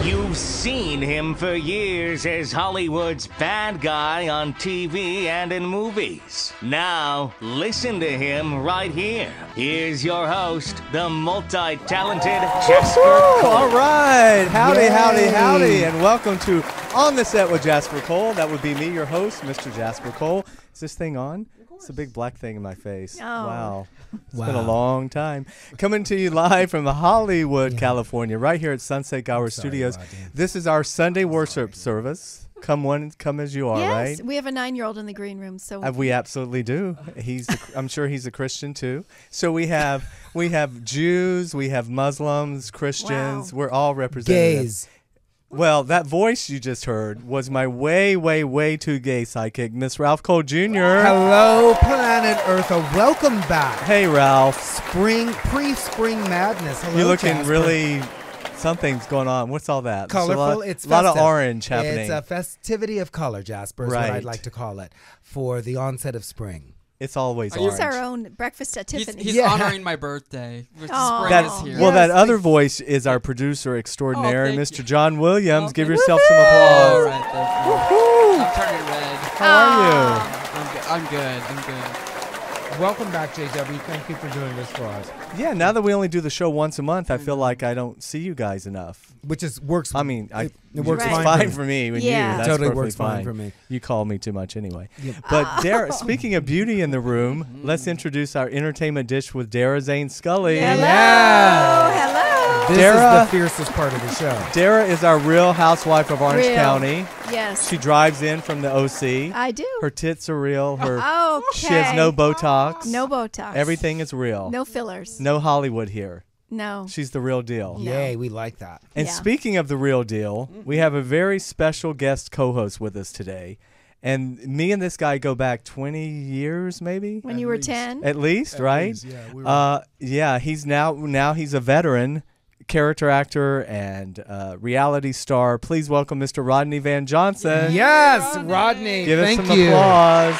You've seen him for years as Hollywood's bad guy on TV and in movies. Now, listen to him right here. Here's your host, the multi-talented Jasper Cole. All right. Howdy, howdy, howdy. And welcome to On the Set with Jasper Cole. That would be me, your host, Mr. Jasper Cole. Is this thing on? It's a big black thing in my face. Oh. Wow. It's been a long time. Coming to you live from Hollywood, California, right here at Sunset Gower Studios. Rodney. This is our Sunday worship service. Come as you are, right? Yes, we have a 9-year-old in the green room, so We absolutely do. I'm sure he's a Christian too. So we have Jews, we have Muslims, Christians. Wow. We're all represented. Gays. Well, that voice you just heard was my way too gay sidekick, Miss Ralph Cole Jr. Hello, planet Earth. Welcome back. Hey, Ralph. Pre-spring madness. Hello, You're looking Jasper. really. Something's going on. What's all that? Colorful. It's It's a lot of festive. orange happening. It's a festivity of color, Jasper, is what Right. I'd like to call it, for the onset of spring. It's always he's orange. our own breakfast at Tiffany's. He's Yeah. honoring my birthday. Which Aw. spring That, is here. well, that Yes, other voice is our producer extraordinaire, thank Mr. you. John Williams. Oh, Give thank yourself some All applause. right, thank you. I'm turning red. How are I'm good. I'm good. Welcome back, JW. Thank you for doing this for us. you? Yeah, now that we only do the show once a month, I feel like I don't see you guys enough. Which is works. I mean, it works Right. it's fine, fine for me. When Yeah. you, that's Totally perfectly works fine for me. You call me too much anyway. Yeah. But Dara, speaking of beauty in the room, let's introduce our entertainment dish with Dara Zane Scully. Hello. Yeah. Hello. This Dara- is the fiercest part of the show. Dara is our real housewife of Orange Real. County. Yes, She drives in from the OC. I do. Her tits are real. Her Okay. She has no Botox. No Botox. Everything is real. No fillers. No Hollywood here. No. She's the real deal. No. Yay, we like that. And Yeah. speaking of the real deal, we have a very special guest co-host with us today. And me and this guy go back 20 years, maybe? When you were 10. At least, right? least, yeah, we were- Yeah, he's now he's a veteran character actor and reality star. Please welcome Mr. Rodney Van Johnson. Yes, Rodney. Give us thank some you. applause.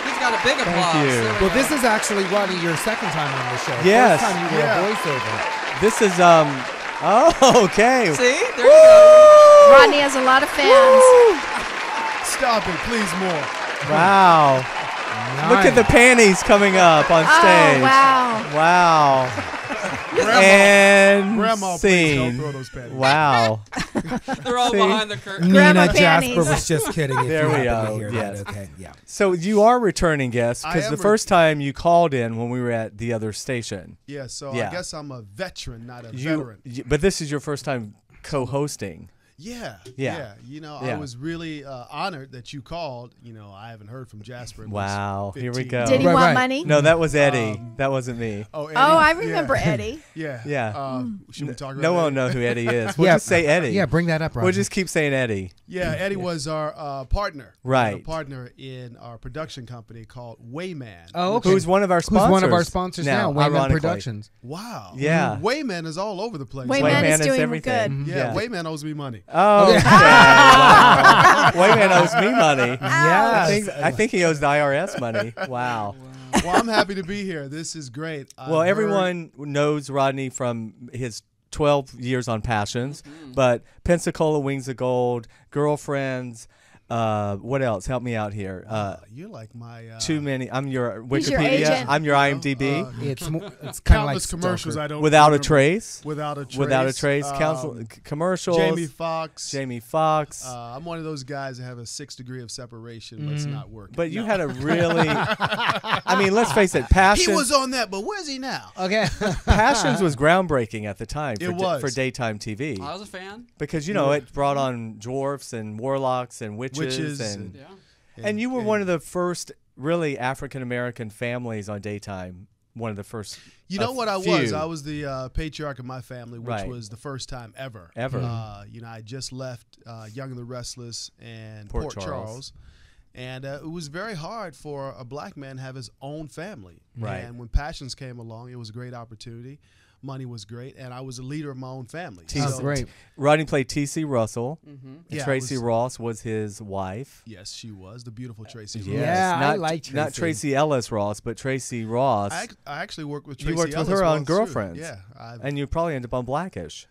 He's got a big applause. you. There we Well, go. this is actually, Rodney, your second time on the show. Yes. First time you were a voiceover. This is oh, okay. See? There you go. Rodney has a lot of fans. Stop it, please, more. Wow. Look at the panties coming up on stage. Oh, wow. Wow. Grandma, And Grandma, please don't scene. throw those panties. Wow. They're all See? behind the curtain. Grandma Nina Jasper panties. was just kidding. If There you we happen go, to hear yes. that. Okay, yeah. So you are returning guests I because am the first time you called in when we were at the other station. Yeah, so Yeah. I guess I'm a veteran, not a You, veteran. but this is your first time co-hosting. Yeah, Yeah. You know, Yeah. I was really honored that you called. You know, I haven't heard from Jasper. In Wow. Here we 15 go. Did he Right, want right. money? No, that was Eddie. That wasn't me. Oh, Eddie? Oh, I Yeah. remember Eddie. Yeah. Yeah. Should we talk about No one Eddie? will know who Eddie is. We'll Yeah. just say Eddie. Yeah, bring that up, Rodney. We'll just keep saying Eddie. Yeah, Eddie was our partner. Right. A partner in our production company called Wayman. Oh, okay. Who's one of our sponsors? Who's one of our sponsors now? Wayman ironically. Productions. Wow. Yeah. Wayman is all over the place. Wayman is doing everything. good. Yeah, Wayman owes me money. Oh, okay. Wow. Wayman owes me money. Yes. I think he owes the IRS money. Wow. Well, I'm happy to be here. This is great. Well, everyone knows Rodney from his 12 years on Passions, but Pensacola Wings of Gold, Girlfriends, what else? Help me out here. You're like my Too many. I'm your He's your Wikipedia. agent. I'm your IMDb. It's kind of countless like commercials. Stalker. I don't Without a remember. trace. Without a trace. Without a trace. Commercials. Jamie Foxx. Jamie Foxx. I'm one of those guys that have a 6 degree of separation, but it's not working. But you No. had a really. I mean, let's face it. Passions. He was on that, but where's he now? Okay. Passions was groundbreaking at the time It was. for daytime TV I was a fan. because it brought on dwarfs and warlocks and witches and Yeah. you were one of the first really African American families on daytime. One of the first. You know what I few. was? I was the patriarch of my family, which Right. was the first time ever. Ever. I just left Young and the Restless and Port Port Charles. Charles. And it was very hard for a black man to have his own family. Right. And when Passions came along, it was a great opportunity. Money was great, and I was a leader of my own family. Oh, great. Rodney played T.C. Russell. And Yeah, Tracy it was- Ross was his wife. Yes, she was the beautiful Tracy. Yes. Ross. Yeah, I not, like not Tracy. Tracy Ellis Ross, but Tracy Ross. I actually worked with You Tracy worked with Ellis her on once, too. Girlfriends. Yeah. And you probably ended up on Blackish.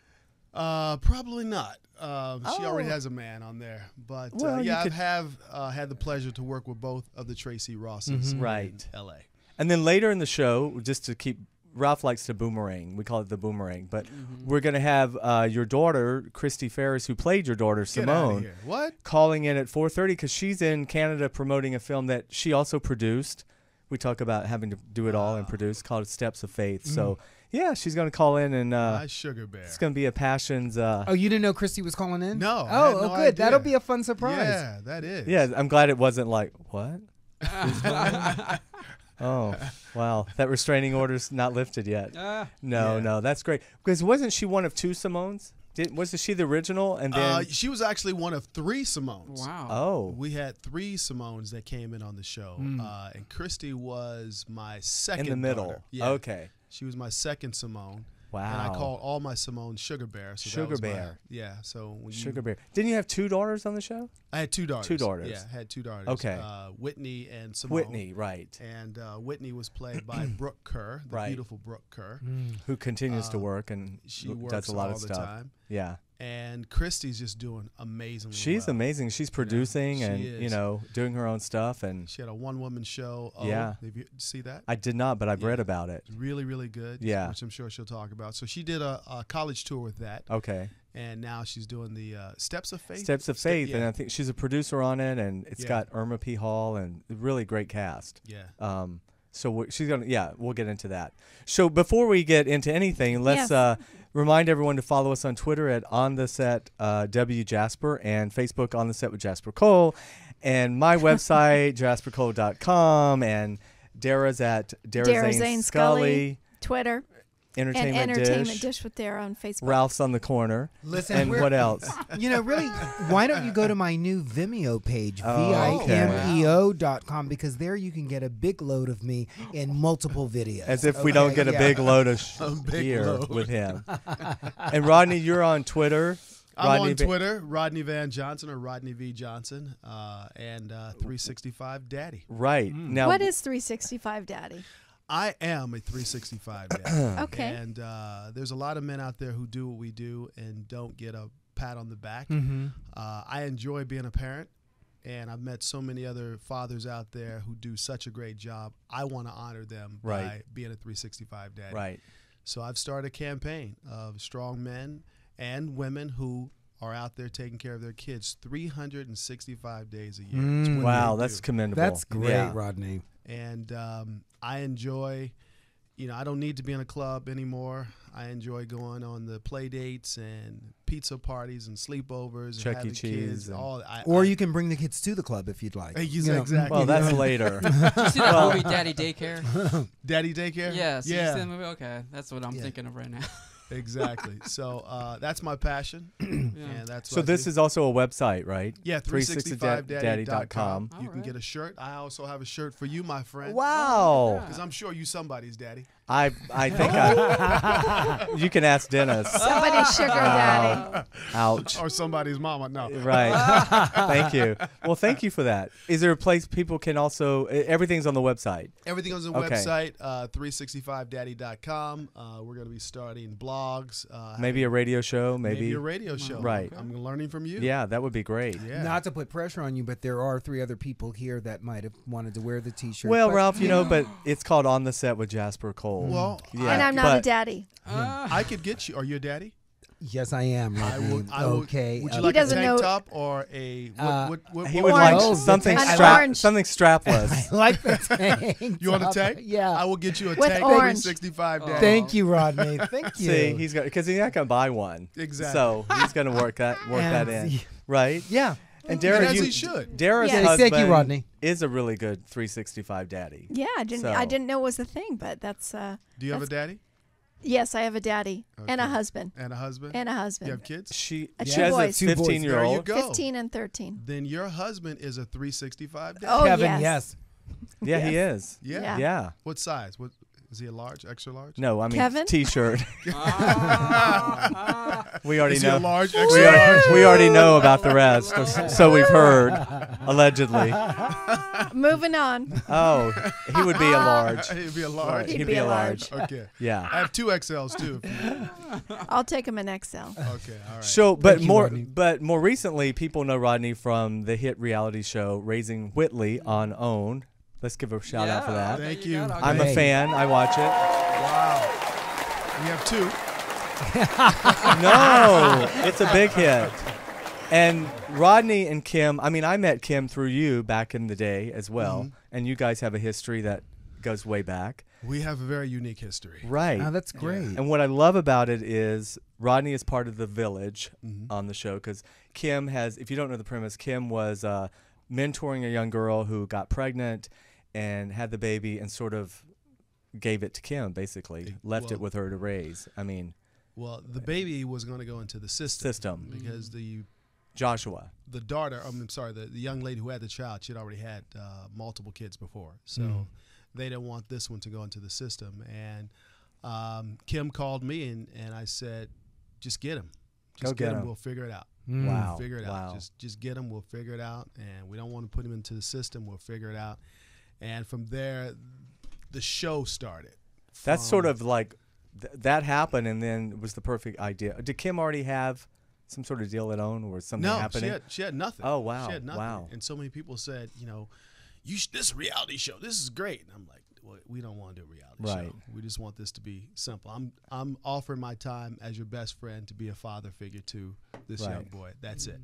Probably not. She already has a man on there. But Well, you yeah, could- I have had the pleasure to work with both of the Tracy Rosses Right. in L.A. And then later in the show, just to keep, Ralph likes to boomerang. We call it the boomerang. But we're going to have your daughter, Chrystee Pharris, who played your daughter, Get out of Simone, here. What? calling in at 4:30 because she's in Canada promoting a film that she also produced. We talk about having to do it all and produce, called Steps of Faith. So, yeah, she's going to call in and My sugar bear. it's going to be a Passions. Oh, you didn't know Chrystee was calling in? No, I Oh, had no good. idea. That'll be a fun surprise. Yeah, that is. Yeah, I'm glad it wasn't like, what? Oh, wow. That restraining order's not lifted yet. No, that's great. Because wasn't she one of two Simones? Wasn't she the original? And then She was actually one of 3 Simones. Wow. oh, We had 3 Simones that came in on the show, and Chrystee was my second. in the middle. daughter. Yeah, Okay. she was my second Simone. Wow. And I called all my Simones Sugar Bear. So that Sugar was my- Bear. yeah. So when Sugar Bear. Didn't you have 2 daughters on the show? I had 2 daughters. 2 daughters. Yeah, I had 2 daughters. Okay. Whitney and Simone. Whitney, right. And Whitney was played by Brooke Kerr, the Right. beautiful Brooke Kerr. Who continues to work and She does works a lot all of the stuff. time. Yeah. And Christy's just doing amazingly She's well. amazing. She's producing she and, is. doing her own stuff. And She had a one-woman show. Yeah. Did you see that? I did not, but I've read about it. Really, really good. Yeah. Which I'm sure she'll talk about. So she did a college tour with that. Okay. And now she's doing the Steps of Faith. Steps of Faith. yeah. And I think she's a producer on it. And it's Yeah. got Irma P. Hall and a really great cast. Yeah. So she's going to, yeah, we'll get into that. So before we get into anything, let's Yes. remind everyone to follow us on Twitter at On The Set W Jasper and Facebook On The Set with Jasper Cole and my website, jaspercole.com, and Dara's at Dara Zane Scully, Twitter, Entertainment, and Entertainment Dish. Dish with Dara on Facebook. Ralph's on the corner. Listen, And we're- what else? Really, why don't you go to my new Vimeo page, Oh, okay. Vimeo.com, because there you can get a big load of me in multiple videos. As if we don't get a big load of big here load. with him. And Rodney, you're on Twitter. I'm Rodney on Va- Twitter, Rodney Van Johnson or Rodney V. Johnson, and 365 Daddy. Right. Now, What is 365 Daddy? I am a 365 Daddy. Okay. And there's a lot of men out there who do what we do and don't get a pat on the back. I enjoy being a parent, and I've met so many other fathers out there who do such a great job. I want to honor them by Right. being a 365 Daddy. Right. So I've started a campaign of strong men and women who are out there taking care of their kids 365 days a year. It's what Wow, they that's do. commendable. That's great, Yeah. Rodney. And I enjoy, I don't need to be in a club anymore. I enjoy going on the play dates and pizza parties and sleepovers Chuck and E. having Cheese kids. and- Or you can bring the kids to the club if you'd like. Exactly. Well, that's later. Did you see that movie Daddy Daycare? Daddy daycare. Yes. Yeah. You see Yeah. that movie? Okay, that's what I'm thinking of right now. Exactly. So that's my passion, and that's So what I this do. is also a website, right? Yeah, 365daddy.com. Oh, You can get a shirt. I also have a shirt for you, my friend. Wow. Because I'm sure you somebody's daddy. I think you can ask Dennis. Somebody's sugar daddy. Ouch. Or somebody's mama. No. Right. Thank you. Well, thank you for that. Is there a place people can also, everything's on the website? Everything on the Okay. website, 365daddy.com. We're going to be starting blogs. Maybe a radio show, maybe a radio show. Right. I'm learning from you. Yeah, that would be great. Yeah. Not to put pressure on you, but there are 3 other people here that might have wanted to wear the T-shirt. Well, but, Ralph, but it's called On The Set with Jasper Cole. Well, Yeah, And I'm not a but- daddy. I could get you. Are you a daddy? Yes, I am. Rodney. Okay. Would you He like a doesn't tank know- top or a what He what would Orange. like something An strap, orange. something strapless. I like the tank. You want a top. tank? Yeah. I will get you a With tank. orange. 365 daddy. Thank you, Rodney. Thank you. See, he's got because he's not gonna buy one. Exactly. So he's gonna work that And in, the- right? Yeah. And Dara, And as he should. Dara's Yes. husband Thank you, Rodney. is a really good 365 daddy. Yeah, I didn't. So- I didn't know it was a thing, but that's. Do you have a daddy Yes, I have a daddy and a Okay. husband and a husband? and a husband. You have kids? She Two has boys. a 2 boys. 15-year-old. There you go. 15 and 13. Then your husband is a 365 daddy. Oh, Kevin, yes. Yeah, he is. Yeah. Yeah. What size? What is he? A large? Extra large? No, I mean Kevin? T-shirt. We already Is he a know. large? Extra large? We already know about the rest, so we've heard allegedly. Moving on. Oh, he would be a large. He'd be a large. He'd be a large. Okay. Yeah. I have 2 XLs too. I'll take him an XL. Okay. All right. So, Thank you, Rodney. but more recently, people know Rodney from the hit reality show Raising Whitley on OWN. Let's give a shout out for that. Thank you. I'm a fan. I watch it. Wow. We have 2. No, it's a big hit. And Rodney and Kim, I mean, I met Kim through you back in the day as well. And you guys have a history that goes way back. We have a very unique history. Right. Oh, that's great. And what I love about it is Rodney is part of the village on the show because Kim has, if you don't know the premise, Kim was mentoring a young girl who got pregnant and had the baby and sort of gave it to Kim, basically, left it with her to raise. I mean, well, the baby was going to go into the system because the daughter, I'm sorry, the young lady who had the child, she'd already had multiple kids before. So they didn't want this one to go into the system. And Kim called me and I said, just get him. Just get him. We'll figure it out. Wow. We'll figure it out. Just get him. We'll figure it out. And we don't want to put him into the system. We'll figure it out. And from there, the show started. That's sort of like that happened, and then it was the perfect idea. Did Kim already have some sort of deal at OWN, or something happening? No, she had nothing. Oh, wow. She had nothing. Wow. And so many people said, you know, this reality show, this is great. And I'm like, well, we don't want to do a reality show. We just want this to be simple. I'm offering my time as your best friend to be a father figure to this young boy. That's it.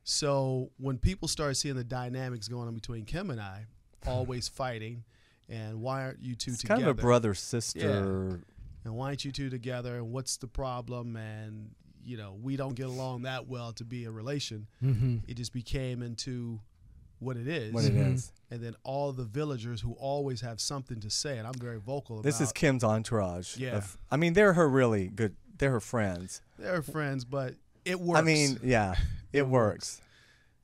So when people started seeing the dynamics going on between Kim and I, always fighting, and why aren't you two together? Kind of a brother-sister. And why aren't you two together? And what's the problem? And, you know, we don't get along that well to be a relation. It just became into what it is. And then all the villagers who always have something to say, and I'm very vocal about. This is Kim's entourage. Yeah. I mean, they're her really good. They're her friends. They're her friends, but it works. I mean, yeah, it works.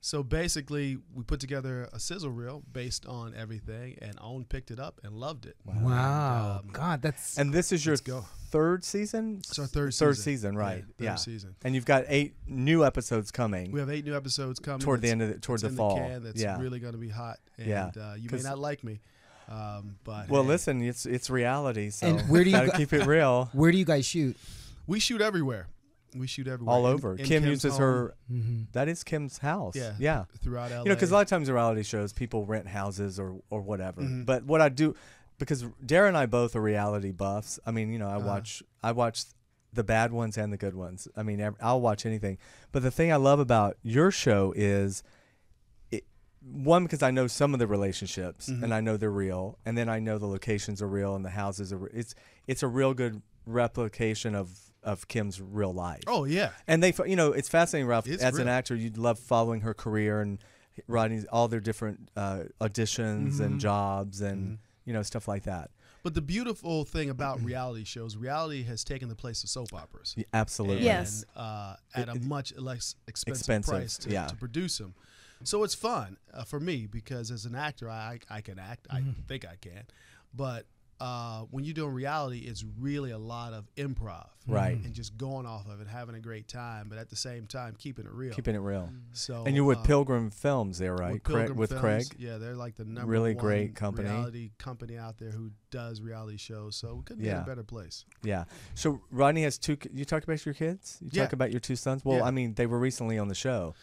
So basically, we put together a sizzle reel based on everything, and OWN picked it up and loved it. Wow. God, that's... And this is your third season? It's our third season. Third season, right. Yeah, third season. And you've got 8 new episodes coming. We have 8 new episodes coming. Toward the end of toward the fall. That's really going to be hot. And you may not like me. But well, listen, it's reality, so and where do you gotta keep it real. Where do you guys shoot? We shoot everywhere. We shoot everywhere. All over. In Kim Kim's uses home. her. That is Kim's house. Yeah. Throughout LA. You know, because a lot of times in reality shows, people rent houses or whatever. But what I do, because Dara and I both are reality buffs. I mean, you know, I watch the bad ones and the good ones. I mean, I'll watch anything. But the thing I love about your show is, one, because I know some of the relationships and I know they're real, and then I know the locations are real and the houses are. It's a real good replication of Kim's real life. Oh yeah. And you know, it's fascinating, Ralph. As an actor, you'd love following her career and Rodney's all their different auditions and jobs and you know, stuff like that. But the beautiful thing about reality shows, reality has taken the place of soap operas. Yeah, absolutely. Yes. And at a much less expensive price to produce them. So it's fun for me because as an actor, I can act. I think I can. But when you're doing reality, it's really a lot of improv. Right. And just going off of it, having a great time, but at the same time, keeping it real. Keeping it real. So, and you're with Pilgrim Films there, right? With Craig? Yeah, they're like the number really one great company. reality company out there who does reality shows. So we couldn't be in a better place. Yeah. So Rodney has 2. You talked about your kids? You talk about your 2 sons? Well, I mean, they were recently on the show.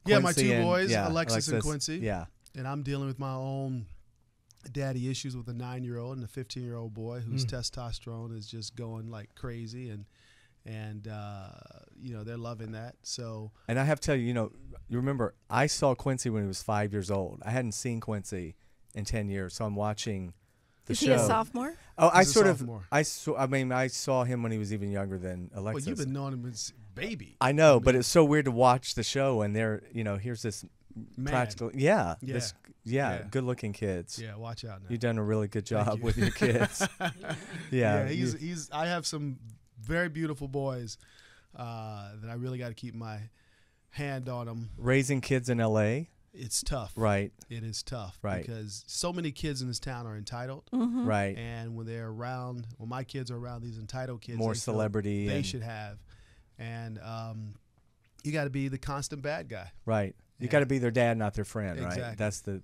Yeah, my Quincy 2 boys, and, Alexis and Quincy. Yeah. And I'm dealing with my own daddy issues with a 9-year-old and a 15-year-old boy whose testosterone is just going like crazy, and you know, they're loving that. So, and I have to tell you, you know, you remember I saw Quincy when he was 5 years old. I hadn't seen Quincy in 10 years, so I'm watching the show. Is he a sophomore? Oh, I saw him when he was even younger than Alexis. Well, you've been knowing him as baby. I know, but it's so weird to watch the show and they're, you know, here's this practical, good-looking kids. Yeah, watch out now. You've done a really good job with your kids. he's. I have some very beautiful boys that I really got to keep my hand on them. Raising kids in LA, it's tough. Right. It is tough. Right. Because so many kids in this town are entitled. Right. And when they're around, when my kids are around these entitled kids, more celebrity they should have. And you got to be the constant bad guy. Right. You got to be their dad, not their friend, Exactly. right? That's the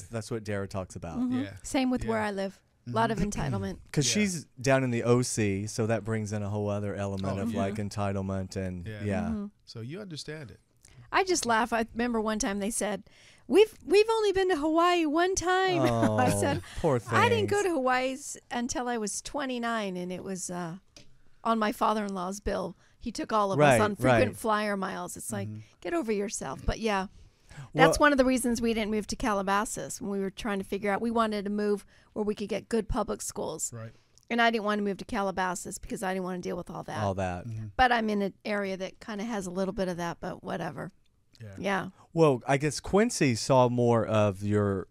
that's what Dara talks about. Mhm. Yeah. Same with where Yeah. I live. A lot of entitlement. Because Yeah. she's down in the OC, so that brings in a whole other element Oh, of yeah. like entitlement and Yeah. yeah. Mhm. So you understand it. I just laugh. I remember one time they said, "We've only been to Hawaii one time." Oh, I said, poor things. "I didn't go to Hawaii until I was 29, and it was on my father-in-law's bill. He took all of us Right, on frequent right. flyer miles." It's like, get over yourself. But yeah, Well- that's one of the reasons we didn't move to Calabasas when we were trying to figure out. We wanted to move where we could get good public schools, Right. and I didn't want to move to Calabasas because I didn't want to deal with all that. All that. But I'm in an area that kind of has a little bit of that, but whatever. Yeah. Yeah. Well, I guess Quincy saw more of your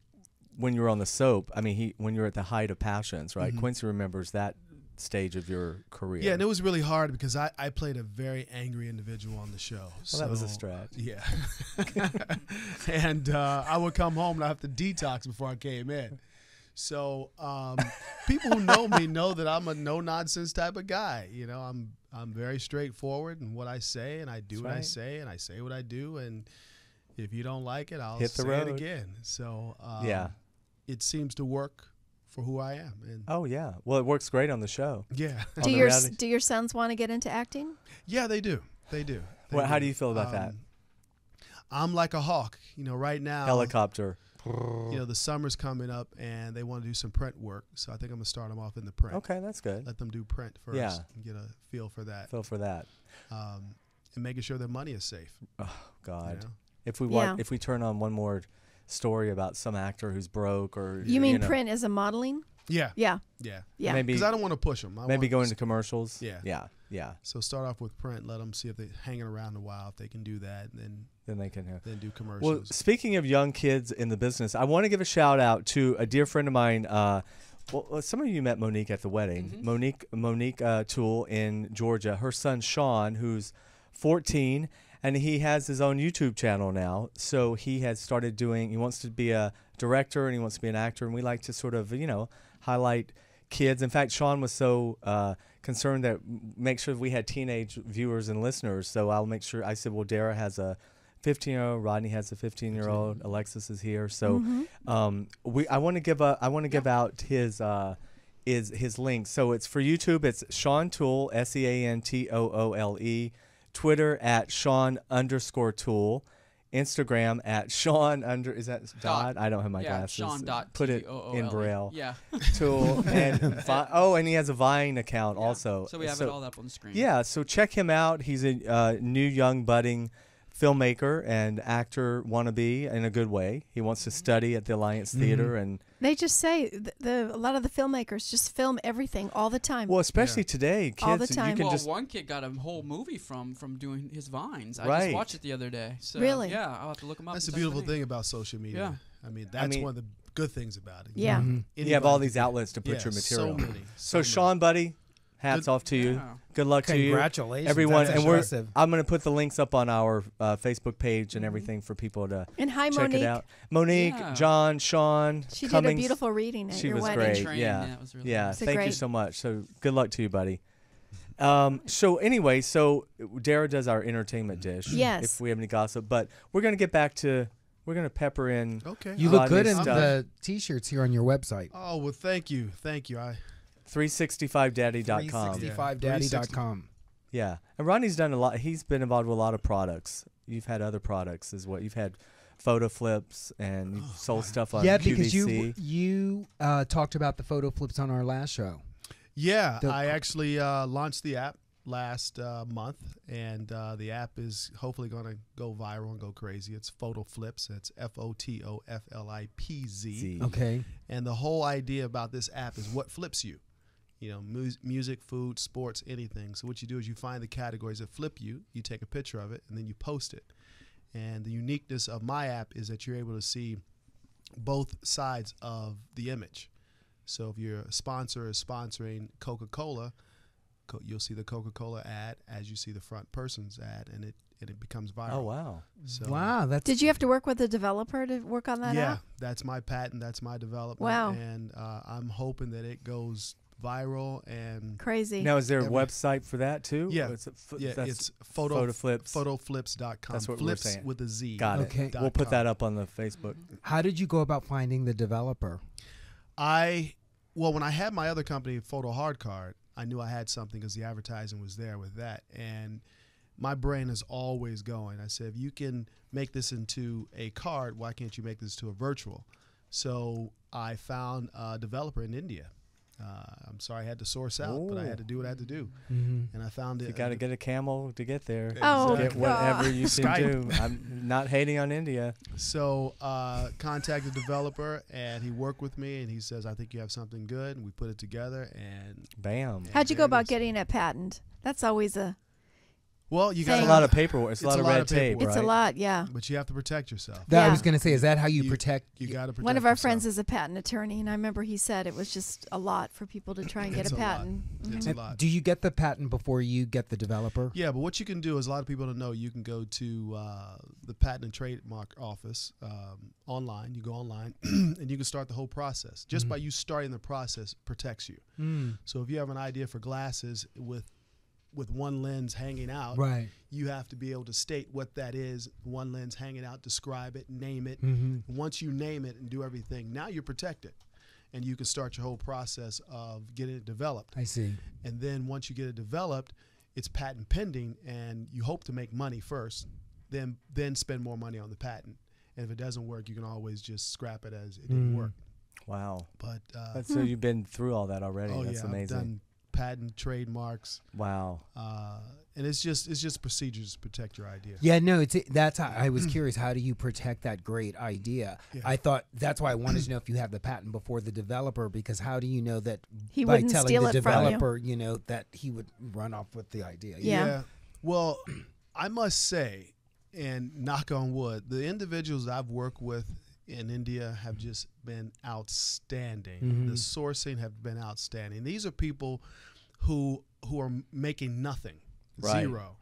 when you were on the soap. I mean, when you were at the height of Passions, right? Quincy remembers that stage of your career. Yeah, and it was really hard because I played a very angry individual on the show. Well, that was a stretch. Yeah. And I would come home and I have to detox before I came in. So people who know me know that I'm a no-nonsense type of guy. You know, I'm very straightforward in what I say, and I do what I say, and I say what I do. And if you don't like it, I'll Hit the say road. it again. So Yeah. it seems to work for who I am. And Oh yeah. Well, it works great on the show. yeah. On Do the your reality- do your sons want to get into acting? Yeah, they do. They do. They Well, how do you feel about that? I'm like a hawk. You know, right now, Helicopter. you know, the summer's coming up and they want to do some print work. So I think I'm going to start them off in the print. Okay, that's good. Let them do print first Yeah. and get a feel for that. Feel for that. And making sure their money is safe. Oh God. You know? If we Yeah. if we turn on one more story about some actor who's broke or You mean know, print as a modeling? Yeah. Yeah. Yeah. Yeah. Maybe Because I don't want to push them. maybe go into commercials. Yeah. Yeah. Yeah. So start off with print. Let them see if they're hanging around a while, if they can do that, and Then they can have. then do Well, commercials. speaking of young kids in the business, I want to give a shout out to a dear friend of mine. Well, some of you met Monique at the wedding. Monique Toole in Georgia. Her son Sean, who's 14, and he has his own YouTube channel now. So he has started doing. He wants to be a director and he wants to be an actor, and we like to sort of highlight kids. In fact, Sean was so concerned that make sure we had teenage viewers and listeners. So I'll make sure. I said, well, Dara has a 15-year-old, Rodney has a 15-year-old, Alexis is here. So I want to give out his link. So it's for YouTube. It's Sean Toole, SeanToole. Twitter at Sean_Toole. Instagram at Sean is that dot? I don't have my glasses. Sean dot Put it Toole. in Braille. Yeah. Tool and and he has a Vine account also. So we have it all up on the screen. Yeah, so check him out. He's a new young budding filmmaker and actor wannabe in a good way. He wants to study at the Alliance Theater and They just say a lot of the filmmakers just film everything all the time. well, especially today, kids All the time. you can Well, just one kid got a whole movie from doing his vines. I Right. just watched it the other day. So, Really? Yeah, I'll have to look him up. That's the and tell you beautiful name. thing about social media. Yeah. I mean, that's mean- one of the good things about it. Yeah. you have all Anybody these can- outlets to put yeah, your material. So many. So Sean, buddy, hats off to you. Yeah. Good luck to you. Congratulations. Everyone, That's and impressive. I'm going to put the links up on our Facebook page and everything for people to And hi, check Monique. it out. Monique, Yeah. John, Sean, She did a Cummings. beautiful reading at She your was wedding. great. Trained, Yeah, yeah, it was really yeah. nice. So Thank you great. so much. So good luck to you, buddy. So anyway, Dara does our entertainment dish. Yes. If we have any gossip, but we're going to get back to pepper in. Okay. You look good in Rodney's stuff. the T-shirts here on your website. Oh, well, thank you. Thank you. 365daddy.com. 365daddy.com. Yeah, and Rodney's done a lot. He's been involved with a lot of products. You've had other products as well. You've had photo flips and you've sold stuff on Yeah, QVC. because you talked about the photo flips on our last show. Yeah, The- I actually launched the app last month, and the app is hopefully going to go viral and go crazy. It's Photo Flips. It's FOTOFLIPZ. Okay. And the whole idea about this app is what flips you. You know, music, food, sports, anything. So what you do is you find the categories that flip you, you take a picture of it, and then you post it. And the uniqueness of my app is that you're able to see both sides of the image. So if your sponsor is sponsoring Coca-Cola, you'll see the Coca-Cola ad as you see the front person's ad, and it becomes viral. Oh wow! So, Wow, that's Did you have to work with a developer to work on that yeah, app? that's my patent. That's my development. Wow. And I'm hoping that it goes viral and Crazy. Now, is there a Every- website for that too? yeah, Or yeah, that's it's PhotoFlips. photoflips.com. That's what we're Flips saying. with a Z. Got it. Okay. We'll put that up on the Facebook. How did you go about finding the developer? Well, when I had my other company, Photo Hard Card, I knew I had something because the advertising was there with that. And my brain is always going. I said, if you can make this into a card, why can't you make this to a virtual? So I found a developer in India. I'm sorry I had to source out, but I had to do what I had to do. Mm-hmm. And I found it. You got to get a camel to get there. Oh, Get whatever you can Skype. do. I'm not hating on India. So contacted the developer, and he worked with me, and he says, I think you have something good. And we put it together, and Bam. How'd you there go it about is. getting a patent? That's always a. well, you Thing. got It's a lot of paperwork. It's a It's lot a of lot red of tape, paperwork. It's right? a lot, yeah. but you have to protect yourself. That I Yeah. was going to say, is that how you You- protect? You got to protect One of our yourself. friends is a patent attorney, and I remember he said it was just a lot for people to try and get It's a a lot. patent. It's Mhm. a lot. Do you get the patent before you get the developer? Yeah, but what you can do is a lot of people don't know. You can go to the Patent and Trademark Office online. You go online, and you can start the whole process. Just by you starting the process protects you. Mm. So if you have an idea for glasses with one lens hanging out, Right. you have to be able to state what that is. One lens hanging out, describe it, name it. Mm-hmm. Once you name it and do everything, now you're protected, and you can start your whole process of getting it developed. I see. And then once you get it developed, it's patent pending, and you hope to make money first, then spend more money on the patent. And if it doesn't work, you can always just scrap it as it didn't work. Wow. But So you've been through all that already. oh That's yeah, amazing. I've done patent, trademarks, Wow. and it's just procedures to protect your idea. Yeah, no, that's how I was curious. How do you protect that great idea? Yeah. I thought that's why I wanted to know if you have the patent before the developer, because how do you know that He by wouldn't telling steal the it from you. developer, you know, that he would run off with the idea? Yeah. Well, I must say, and knock on wood, the individuals I've worked with in India have just been outstanding. The sourcing have been outstanding. These are people who are making nothing, Right. zero,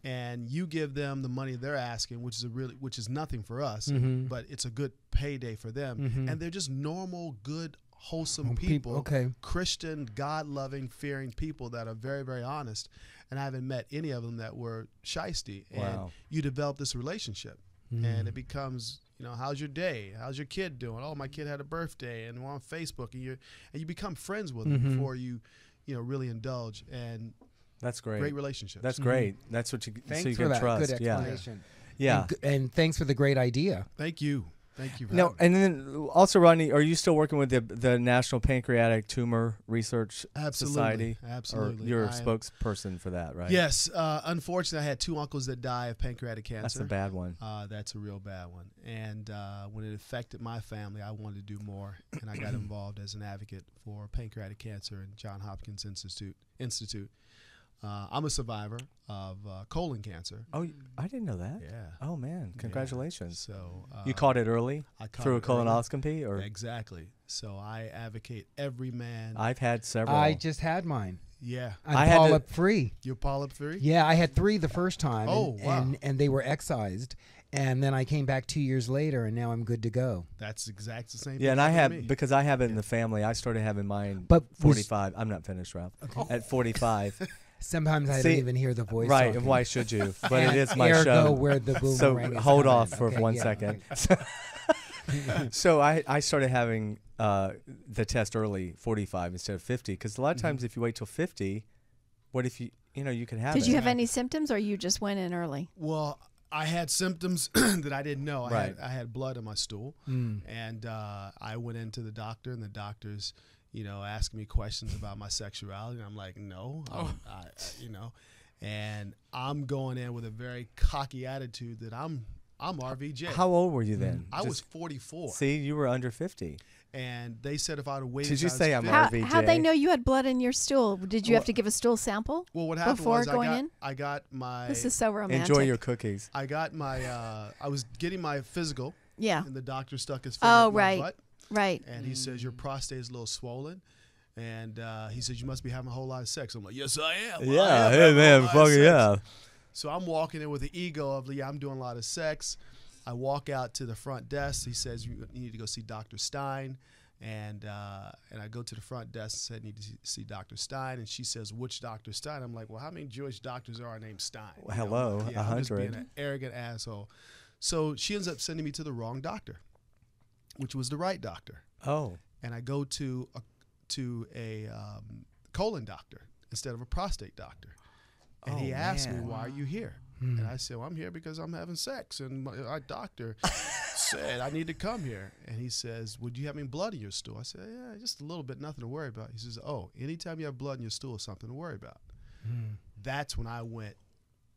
and you give them the money they're asking, which is nothing for us, but it's a good payday for them, and they're just normal, good, wholesome people, Okay. Christian, God-loving, fearing people that are very, very honest. And I haven't met any of them that were shysty. And Wow. you develop this relationship, and it becomes, how's your day? How's your kid doing? Oh, my kid had a birthday, and we're on Facebook, and you become friends with them before you really indulge, and That's great. great relationship. That's great. That's what you Thanks so you for can that trust. good Yeah. explanation. Yeah. And thanks for the great idea. Thank you for No, having me. and then also, Rodney, are you still working with the National Pancreatic Tumor Research Society? Absolutely. Or you're a I am- spokesperson for that, right? Yes. Unfortunately, I had 2 uncles that died of pancreatic cancer. That's a bad one. That's a real bad one. And when it affected my family, I wanted to do more, and I got involved as an advocate for pancreatic cancer in Johns Hopkins Institute. I'm a survivor of colon cancer. Oh, I didn't know that. Yeah. Oh man, congratulations. So You caught it early I caught through a it early. colonoscopy, or Exactly. So I advocate every man. I've had several. I just had mine. Yeah. I'm I had to- polyp free. You're polyp free? Yeah, I had 3 the first time. Oh, wow. And they were excised. And then I came back 2 years later, and now I'm good to go. That's exact the same yeah, thing and I happened to have me. because I have it in the family. I started having mine But was- 45. I'm not finished, Ralph. At 45. Sometimes I See, don't even hear the voice. Right, talking. and why should you? But it And is my ergo show. where the So boomerang is hold coming. off for Okay, 1 yeah, second. okay. So I started having the test early, 45 instead of 50, because a lot of times if you wait till 50, what if you could have Did it? you have any symptoms, or you just went in early? Well, I had symptoms that I didn't know. Right. I had blood in my stool, and I went into the doctor, and the doctor's, asking me questions about my sexuality, and I'm like, no, and I'm going in with a very cocky attitude that I'm RVJ. How old were you then? I was 44, See, you were under 50. and they said if I'd have waited, Did you till I was say I'm 50 RVJ? How'd they know you had blood in your stool? Did you have to give a stool sample? Well, what happened before was going in? I got my This is so romantic. Enjoy your cookies. I got my I was getting my physical, Yeah. and the doctor stuck his finger Oh, up my right. butt. Right. And he says, your prostate is a little swollen. And he says, you must be having a whole lot of sex. I'm like, yes, I am. I am having a whole lot of sex. So I'm walking in with the ego of, yeah, I'm doing a lot of sex. I walk out to the front desk. He says, you need to go see Dr. Stein. And I go to the front desk and said, I need to see Dr. Stein. And she says, which Dr. Stein? I'm like, well, how many Jewish doctors are named Stein? Well, hello, I'm just 100. being an arrogant asshole. So she ends up sending me to the wrong doctor, which was the right doctor. Oh. And I go to a colon doctor instead of a prostate doctor. And he asked me, why are you here? And I said, well, I'm here because I'm having sex. And my doctor said I need to come here. And he says, would you have any blood in your stool? I said, yeah, just a little bit, nothing to worry about. He says, oh, anytime you have blood in your stool, something to worry about. That's when I went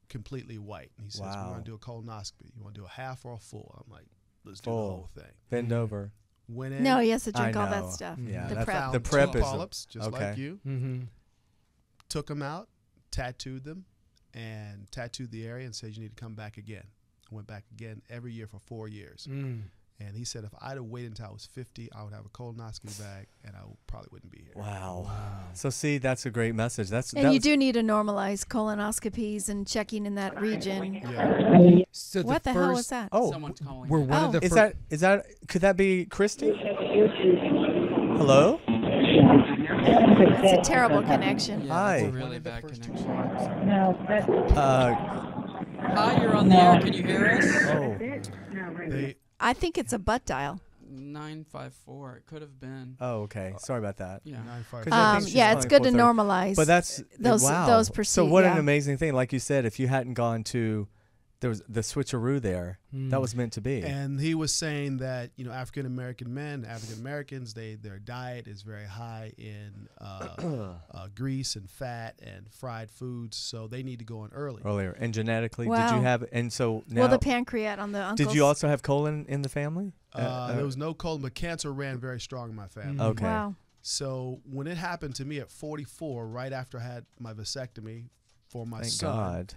completely white. And he says, we want to do a colonoscopy. You want to do a half or a full? I'm like, let's do the whole thing. Bend over. Went in. No, he has to drink all I that know. stuff. Yeah, the that's prep. the prep two is polyps, just like you. Took them out, tattooed them, and tattooed the area and said, you need to come back again. I went back again every year for 4 years. And he said if I'd have waited until I was 50, I would have a colonoscopy bag and I probably wouldn't be here. Wow. So see, that's a great message. And you do need to normalize colonoscopies and checking in that region. Yeah. So What the hell was that? Oh, Someone's calling. We're in. one of the is fir- that could that be Chrystee? Hello? It's a terrible connection. Yeah, Hi. that's a really bad connection. Hi, you're on the air. Can you hear us? They, I think it's a butt dial. 954. It could have been. Oh, okay. Sorry about that. Yeah. 9-5. 'Cause I think she's Yeah, it's calling good to 4:30. normalize. But that's those wow. those So perceived. what an amazing thing! Like you said, if you hadn't gone to, there was the switcheroo there. That was meant to be. And he was saying that, you know, African American men, African Americans, their diet is very high in grease and fat and fried foods, so they need to go in early. Earlier and genetically, did Wow. you have? And so now, Well, the pancreas on the uncles. did you also have colon in the family? There was no colon, but cancer ran very strong in my family. Okay. Wow. So when it happened to me at 44, right after I had my vasectomy for my Thank son, God.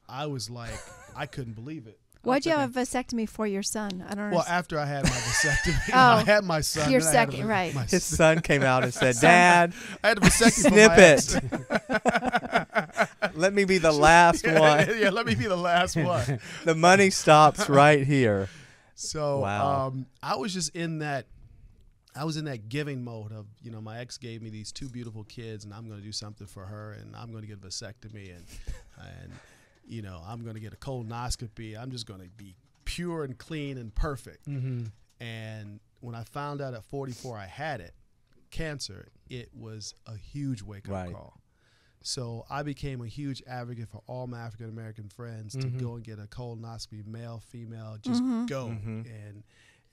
I was like, I couldn't believe it. Why'd you have a vasectomy for your son? I don't know. Well, after I had my vasectomy, Oh. I had my son. Your then I had second, my- right. my His son. son came out and said, "Dad, I had a vasectomy snip for my it. Let me be the last one. yeah, let me be the last one. The money stops right here." So Wow. I was just in that. I was in that giving mode of, you know, my ex gave me these two beautiful kids, and I'm going to do something for her, and I'm going to get a vasectomy, and you know, I'm going to get a colonoscopy. I'm just going to be pure and clean and perfect. And when I found out at 44 I had it, cancer, it was a huge wake-up call. So I became a huge advocate for all my African American friends to go and get a colonoscopy, male, female, just go.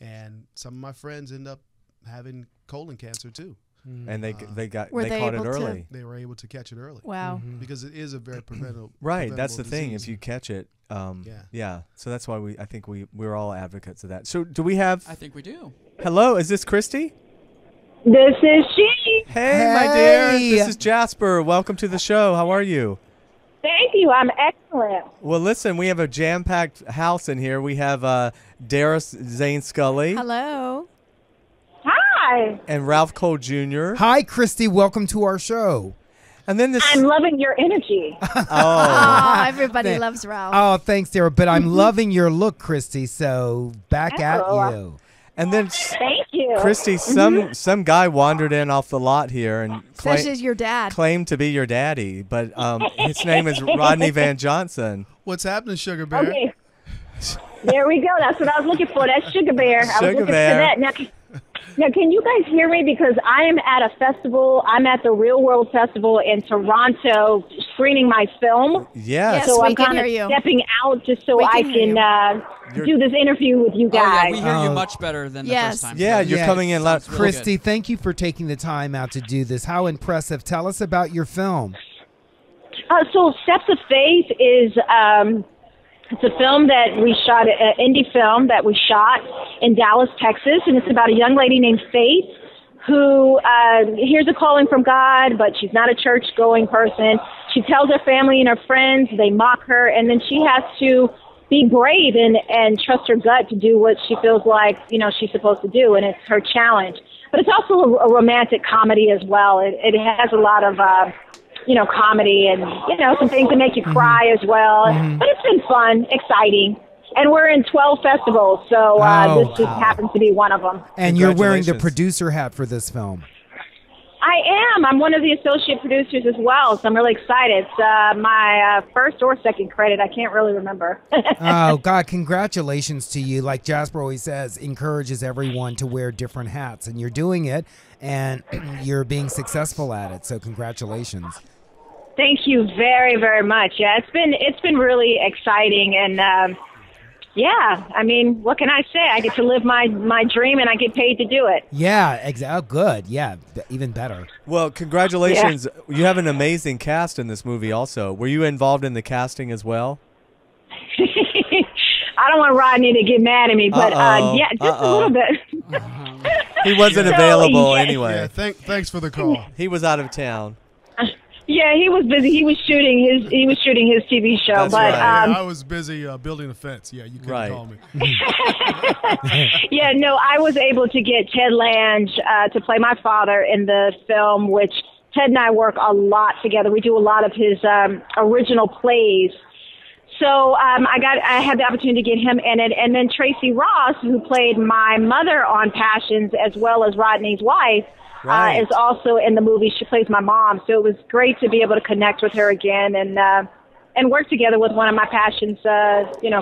And some of my friends end up having colon cancer too. And they caught Were it they able to- early. They were able to catch it early. Wow. Because it is a very preventable. Right, that's preventable the thing. disease. If you catch it, Yeah. yeah. So that's why I think we're all advocates of that. So do we have? I think we do. Hello, is this Chrystee? This is she. Hey, my dear. This is Jasper. Welcome to the show. How are you? Thank you. I'm excellent. Well, listen, we have a jam-packed house in here. We have Darius Zane Scully Hello. Hi. and Ralph Cole Jr. Hi, Chrystee. Welcome to our show. And then this. I'm loving your energy. Oh, Oh, everybody loves Ralph. Oh, thanks, Sarah. But I'm loving your look, Chrystee. So back at Oh. you. and then Thank you. Chrystee, some guy wandered in off the lot here and Such as your dad. claimed to be your daddy, but his name is Rodney Van Johnson. What's happening, Sugar Bear? Okay. There we go. That's what I was looking for. That's Sugar Bear. I was Sugar looking Bear. for that. Now, can you guys hear me? Because I am at a festival. I'm at the Real World Festival in Toronto screening my film. Yes. So we I'm can kind hear of you. stepping out just so We I can hear can do this interview with you Oh, yeah, guys. we hear you Oh. much better than the Yes. first time. Yeah, you're Yeah. coming in loud. Sounds really Chrystee, thank you for taking the time out to do this. How impressive. Tell us about your film. So Steps of Faith is it's a film that we shot, an indie film that we shot in Dallas, Texas, and it's about a young lady named Faith who hears a calling from God, but she's not a church-going person. She tells her family and her friends, they mock her, and then she has to be brave and trust her gut to do what she feels like, you know, she's supposed to do, and it's her challenge. But it's also a romantic comedy as well. It has a lot of you know, comedy and, you know, some things that make you cry as well. But it's been fun, exciting. and we're in 12 festivals. So this just happens to be one of them. And you're wearing the producer hat for this film. I am. I'm one of the associate producers as well, so I'm really excited. It's my first or second credit. I can't really remember. Oh, God, congratulations to you. Like Jasper always says, encourages everyone to wear different hats, and you're doing it, and you're being successful at it, so congratulations. Thank you very, very much. Yeah, it's been really exciting, and yeah, I mean, what can I say? I get to live my dream, and I get paid to do it. Yeah, exactly. Good. Yeah, even better. Well, congratulations. Yeah. You have an amazing cast in this movie also. Were you involved in the casting as well? I don't want Rodney to get mad at me, but yeah, just a little bit. He wasn't available anyway. Yeah, thanks for the call. He was out of town. Yeah, he was busy. He was shooting his TV show. That's but right. I was busy building a fence. Yeah, you couldn't call me. Yeah, no, I was able to get Ted Lange to play my father in the film, which Ted and I work a lot together. We do a lot of his original plays. So I had the opportunity to get him in it, and then Tracy Ross, who played my mother on Passions, as well as Rodney's wife. Right. Is also in the movie. She plays my mom, so it was great to be able to connect with her again and work together with one of my Passions,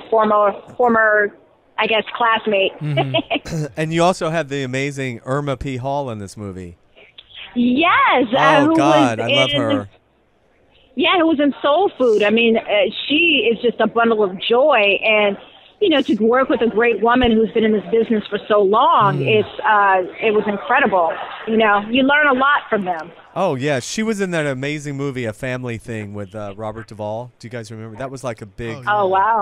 former, I guess, classmate. Mm-hmm. And you also have the amazing Irma P. Hall in this movie. Yes. Oh God, I love her. Yeah, who was in Soul Food. I mean, she is just a bundle of joy, and to work with a great woman who's been in this business for so long, it was incredible. You learn a lot from them. Oh, yeah. She was in that amazing movie, A Family Thing, with Robert Duvall. Do you guys remember? That was like a big,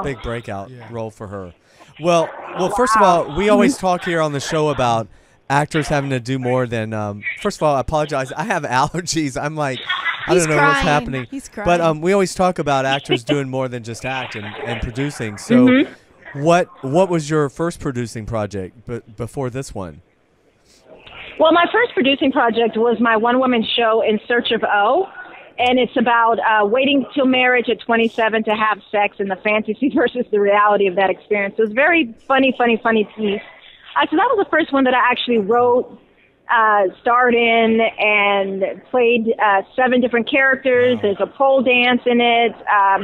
big breakout role for her. Well, first of all, we always talk here on the show about actors having to do more than, first of all, I apologize. I have allergies. I'm like, I don't know what's happening. He's crying. But we always talk about actors doing more than just act and producing. So what was your first producing project before this one? Well, my first producing project was my one-woman show, In Search of O, and it's about waiting till marriage at 27 to have sex and the fantasy versus the reality of that experience. It was a very funny piece. So that was the first one that I actually wrote, starred in, and played 7 different characters. There's a pole dance in it.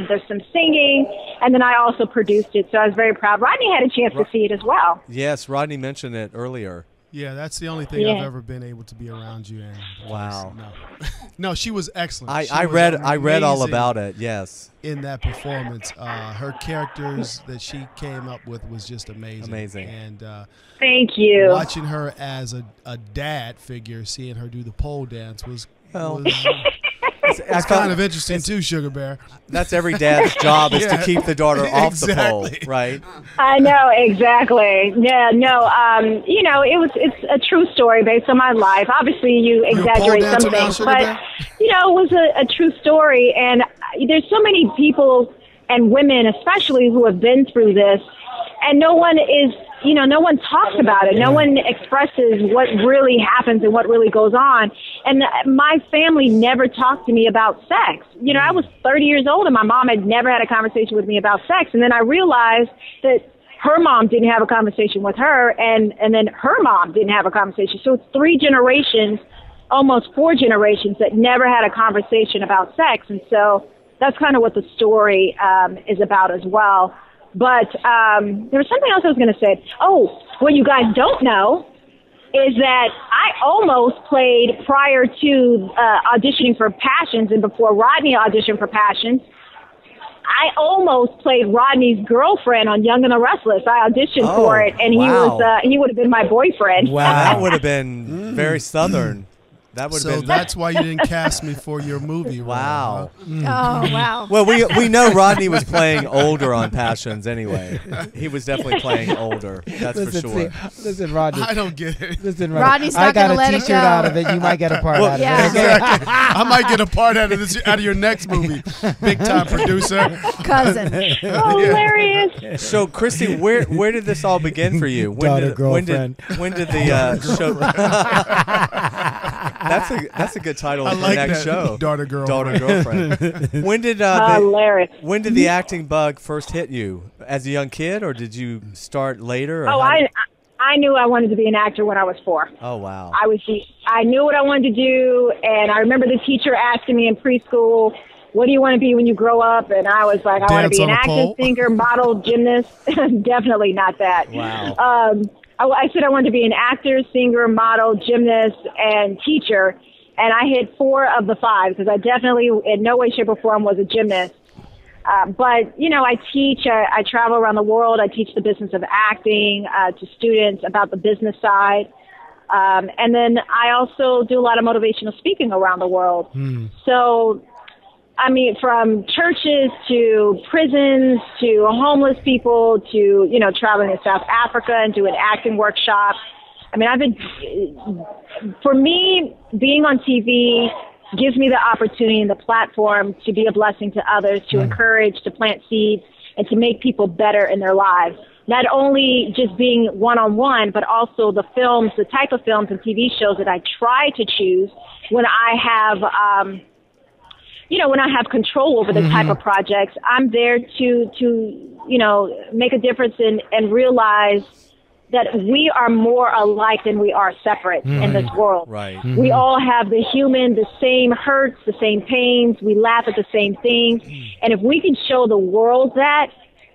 There's some singing, and then I also produced it. So I was very proud. Rodney had a chance to see it as well. Yes, Rodney mentioned it earlier. Yeah, that's the only thing I've ever been able to be around you in. Wow. No, she was excellent. I read all about it. Yes. In that performance, her characters that she came up with was just amazing. Amazing. And thank you. Watching her as a dad figure, seeing her do the pole dance was it's kind of interesting too, Sugar Bear. That's every dad's job is to keep the daughter off the pole, right? I know, exactly. Yeah, no, it's a true story based on my life. Obviously, you exaggerate some things, but it was a true story. And there's so many people and women, especially, who have been through this, and no one talks about it. No one expresses what really happens and what really goes on. And my family never talked to me about sex. I was 30 years old, and my mom had never had a conversation with me about sex. And then I realized that her mom didn't have a conversation with her, and then her mom didn't have a conversation. So it's 3 generations, almost 4 generations, that never had a conversation about sex. And so that's kind of what the story is about as well. But there was something else I was going to say. Oh, what you guys don't know is that I almost played, prior to auditioning for Passions and before Rodney auditioned for Passions, I almost played Rodney's girlfriend on Young and the Restless. I auditioned for it, and he would have been my boyfriend. Wow, that would have been very Southern. That would have been. That's why you didn't cast me for your movie. Wow. Oh, wow. Well, we know Rodney was playing older on Passions anyway. He was definitely playing older. That's for sure. Listen, Rodney. I don't get it. Listen, Rodney's not going to let it go. I got a T-shirt out of it. You might get a part out of it. Exactly. I might get a part out of your next movie. Big time producer. Cousin. Oh, hilarious. So, Chrystee, where did this all begin for you? Daughter, girlfriend. When did the show? That's a good title I for like the next that. show. Daughter girlfriend. Girlfriend. When did Hilarious. when did the acting bug first hit you? As a young kid, or did you start later? Or Oh, I knew I wanted to be an actor when I was 4. Oh wow. I knew what I wanted to do, and I remember the teacher asking me in preschool, "What do you want to be when you grow up?" And I was like, "I want to Dance be on an a actor, pole? singer, model, gymnast." Definitely not that. Wow. I said I wanted to be an actor, singer, model, gymnast, and teacher, and I hit 4 of the 5 because I definitely, in no way, shape, or form, was a gymnast. But, you know, I teach, I travel around the world. I teach the business of acting to students about the business side. And then I also do a lot of motivational speaking around the world. So, I mean, from churches to prisons to homeless people to, you know, traveling to South Africa and doing acting workshops. I mean, for me, being on TV gives me the opportunity and the platform to be a blessing to others, to encourage, to plant seeds, and to make people better in their lives. Not only just being one-on-one, but also the films, the type of films and TV shows that I try to choose when I have, when I have control over the type of projects. I'm there to make a difference and realize that we are more alike than we are separate in this world. Right. We all have the same hurts, the same pains. We laugh at the same things. And if we can show the world that,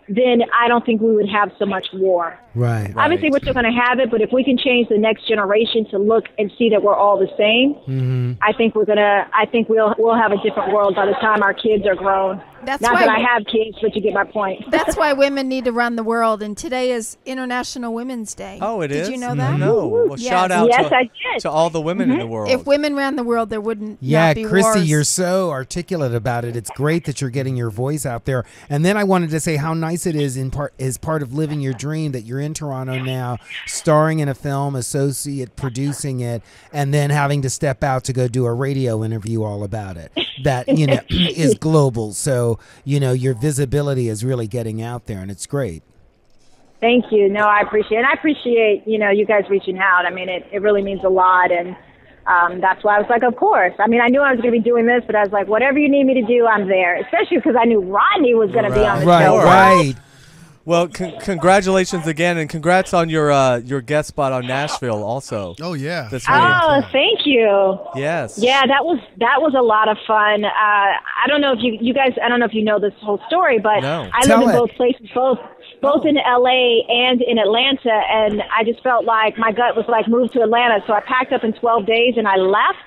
then I don't think we would have so much war. Right. Obviously, we're still going to have it, but if we can change the next generation to look and see that we're all the same, I think we'll have a different world by the time our kids are grown. That's Not why that I have kids, but you get my point. That's why women need to run the world, and today is International Women's Day. Oh, it is? Did you know that? No. Well, Yes. shout out Yes, I did. to all the women in the world. If women ran the world, there wouldn't not be Chrystee, wars. you're so articulate about it. It's great that you're getting your voice out there. And then I wanted to say how nice it is as part of living your dream that you're in Toronto now, starring in a film, associate producing it, and then having to step out to go do a radio interview all about it. That, is global. So, your visibility is really getting out there, and it's great. Thank you. No, I appreciate it. And I appreciate, you guys reaching out. I mean, it really means a lot. And that's why I was like, of course. I mean, I knew I was going to be doing this, but I was like, whatever you need me to do, I'm there. Especially because I knew Rodney was going to be on the show. Right. Well, congratulations again, and congrats on your guest spot on Nashville also. Oh yeah. That's really cool. Thank you. Yes. Yeah, that was a lot of fun. I don't know if you guys, I don't know if you know this whole story, but No. I Tell live in it. both places, both in LA and in Atlanta, and I just felt like my gut was like, move to Atlanta. So I packed up in 12 days and I left.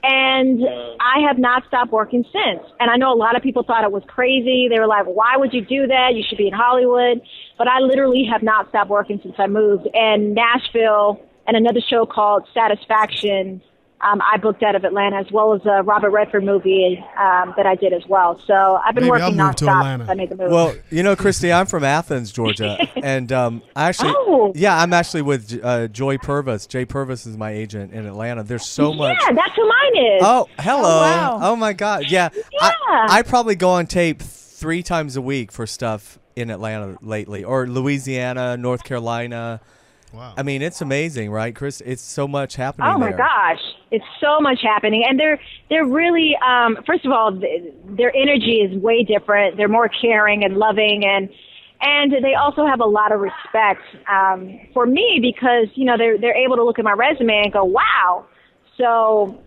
And I have not stopped working since. And I know a lot of people thought it was crazy. They were like, why would you do that? You should be in Hollywood. But I literally have not stopped working since I moved. And Nashville and another show called Satisfaction, I booked out of Atlanta, as well as a Robert Redford movie that I did as well. So I've been Maybe I'll working move to nonstop Atlanta. since I made the move. Well, Chrystee, I'm from Athens, Georgia, and I'm actually with Joy Purvis. Jay Purvis is my agent in Atlanta. There's so much. Yeah, that's who mine is. Oh, hello. Oh, wow. Oh my God. Yeah. Yeah. I probably go on tape 3 times a week for stuff in Atlanta lately, or Louisiana, North Carolina. Wow. I mean, it's amazing, right, Chris? It's so much happening Oh my there. gosh, it's so much happening, and they're really first of all, their energy is way different. They're more caring and loving, and they also have a lot of respect for me because they're able to look at my resume and go, wow. So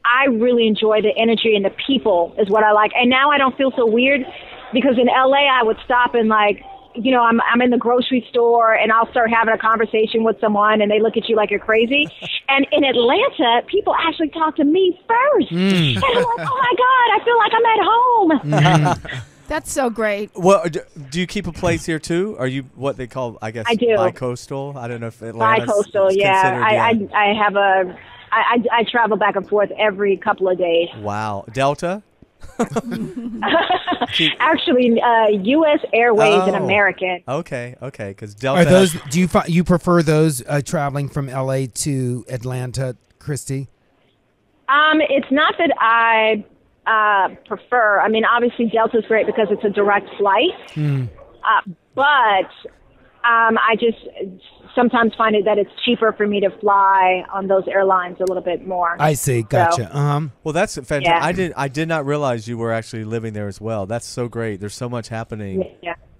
I really enjoy the energy and the people is what I like, and now I don't feel so weird because in LA I would stop and I'm in the grocery store and I'll start having a conversation with someone and they look at you like you're crazy. And in Atlanta, people actually talk to me first. And I'm like, oh my God, I feel like I'm at home. That's so great. Well, do you keep a place here too? Are you what they call, I guess, I do. bi-coastal? I don't know if Atlanta's Bi-coastal, yeah. considered, I have I travel back and forth every couple of days. Wow. Delta? Actually, U.S. Airways and Oh. American. Okay, because Delta. Are those? Do you prefer those traveling from LA to Atlanta, Chrystee? It's not that I prefer. I mean, obviously Delta's great because it's a direct flight. But I just sometimes find it that it's cheaper for me to fly on those airlines a little bit more. I see. Gotcha. Well, that's fantastic. Yeah. I did not realize you were actually living there as well. That's so great. There's so much happening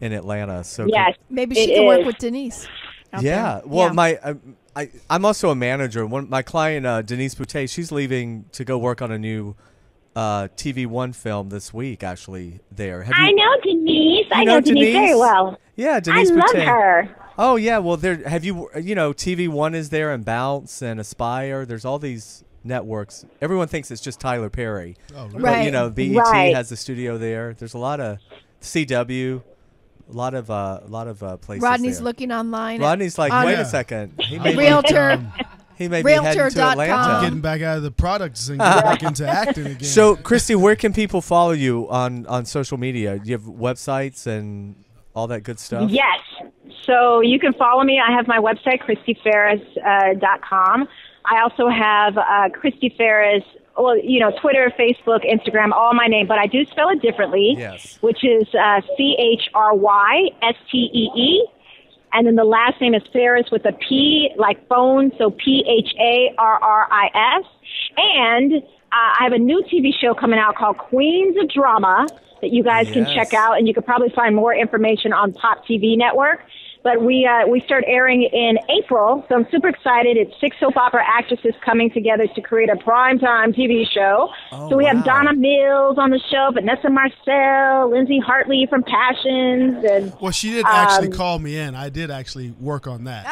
in Atlanta. So Yes. Maybe she It can work is. with Denise. out yeah. there. Well, I'm also a manager. My client Denise Boutte, she's leaving to go work on a new TV1 film this week. Actually, there. I know Denise. I know know Denise very Denise? well. Yeah, Denise I love Boutte. her. Oh yeah, well there TV1 is there and Bounce and Aspire. There's all these networks. Everyone thinks it's just Tyler Perry. Oh, really? Right. But BET Right. has the studio there. There's a lot of CW, a lot of places. Rodney's there. looking online. Rodney's like, on wait Yeah. a second. He may Realtor. he may be heading to Realtor.com. Atlanta. Getting back out of the products and getting back into acting again. So, Chrystee, where can people follow you on social media? Do you have websites and all that good stuff? Yes. So you can follow me. I have my website, ChrysteePharris.com. I also have Chrystee Pharris, Twitter, Facebook, Instagram, all my name, but I do spell it differently, Yes. which is ChrystEE. And then the last name is Pharris with a P, like phone, so PHARRIS. And I have a new TV show coming out called Queens of Drama that you guys can Yes. check out, and you could probably find more information on Pop TV Network. But we start airing in April, so I'm super excited. It's 6 soap opera actresses coming together to create a primetime TV show. Oh, So we wow. have Donna Mills on the show, Vanessa Marcel, Lindsay Hartley from Passions, and well, she did actually call me in. I did actually work on that.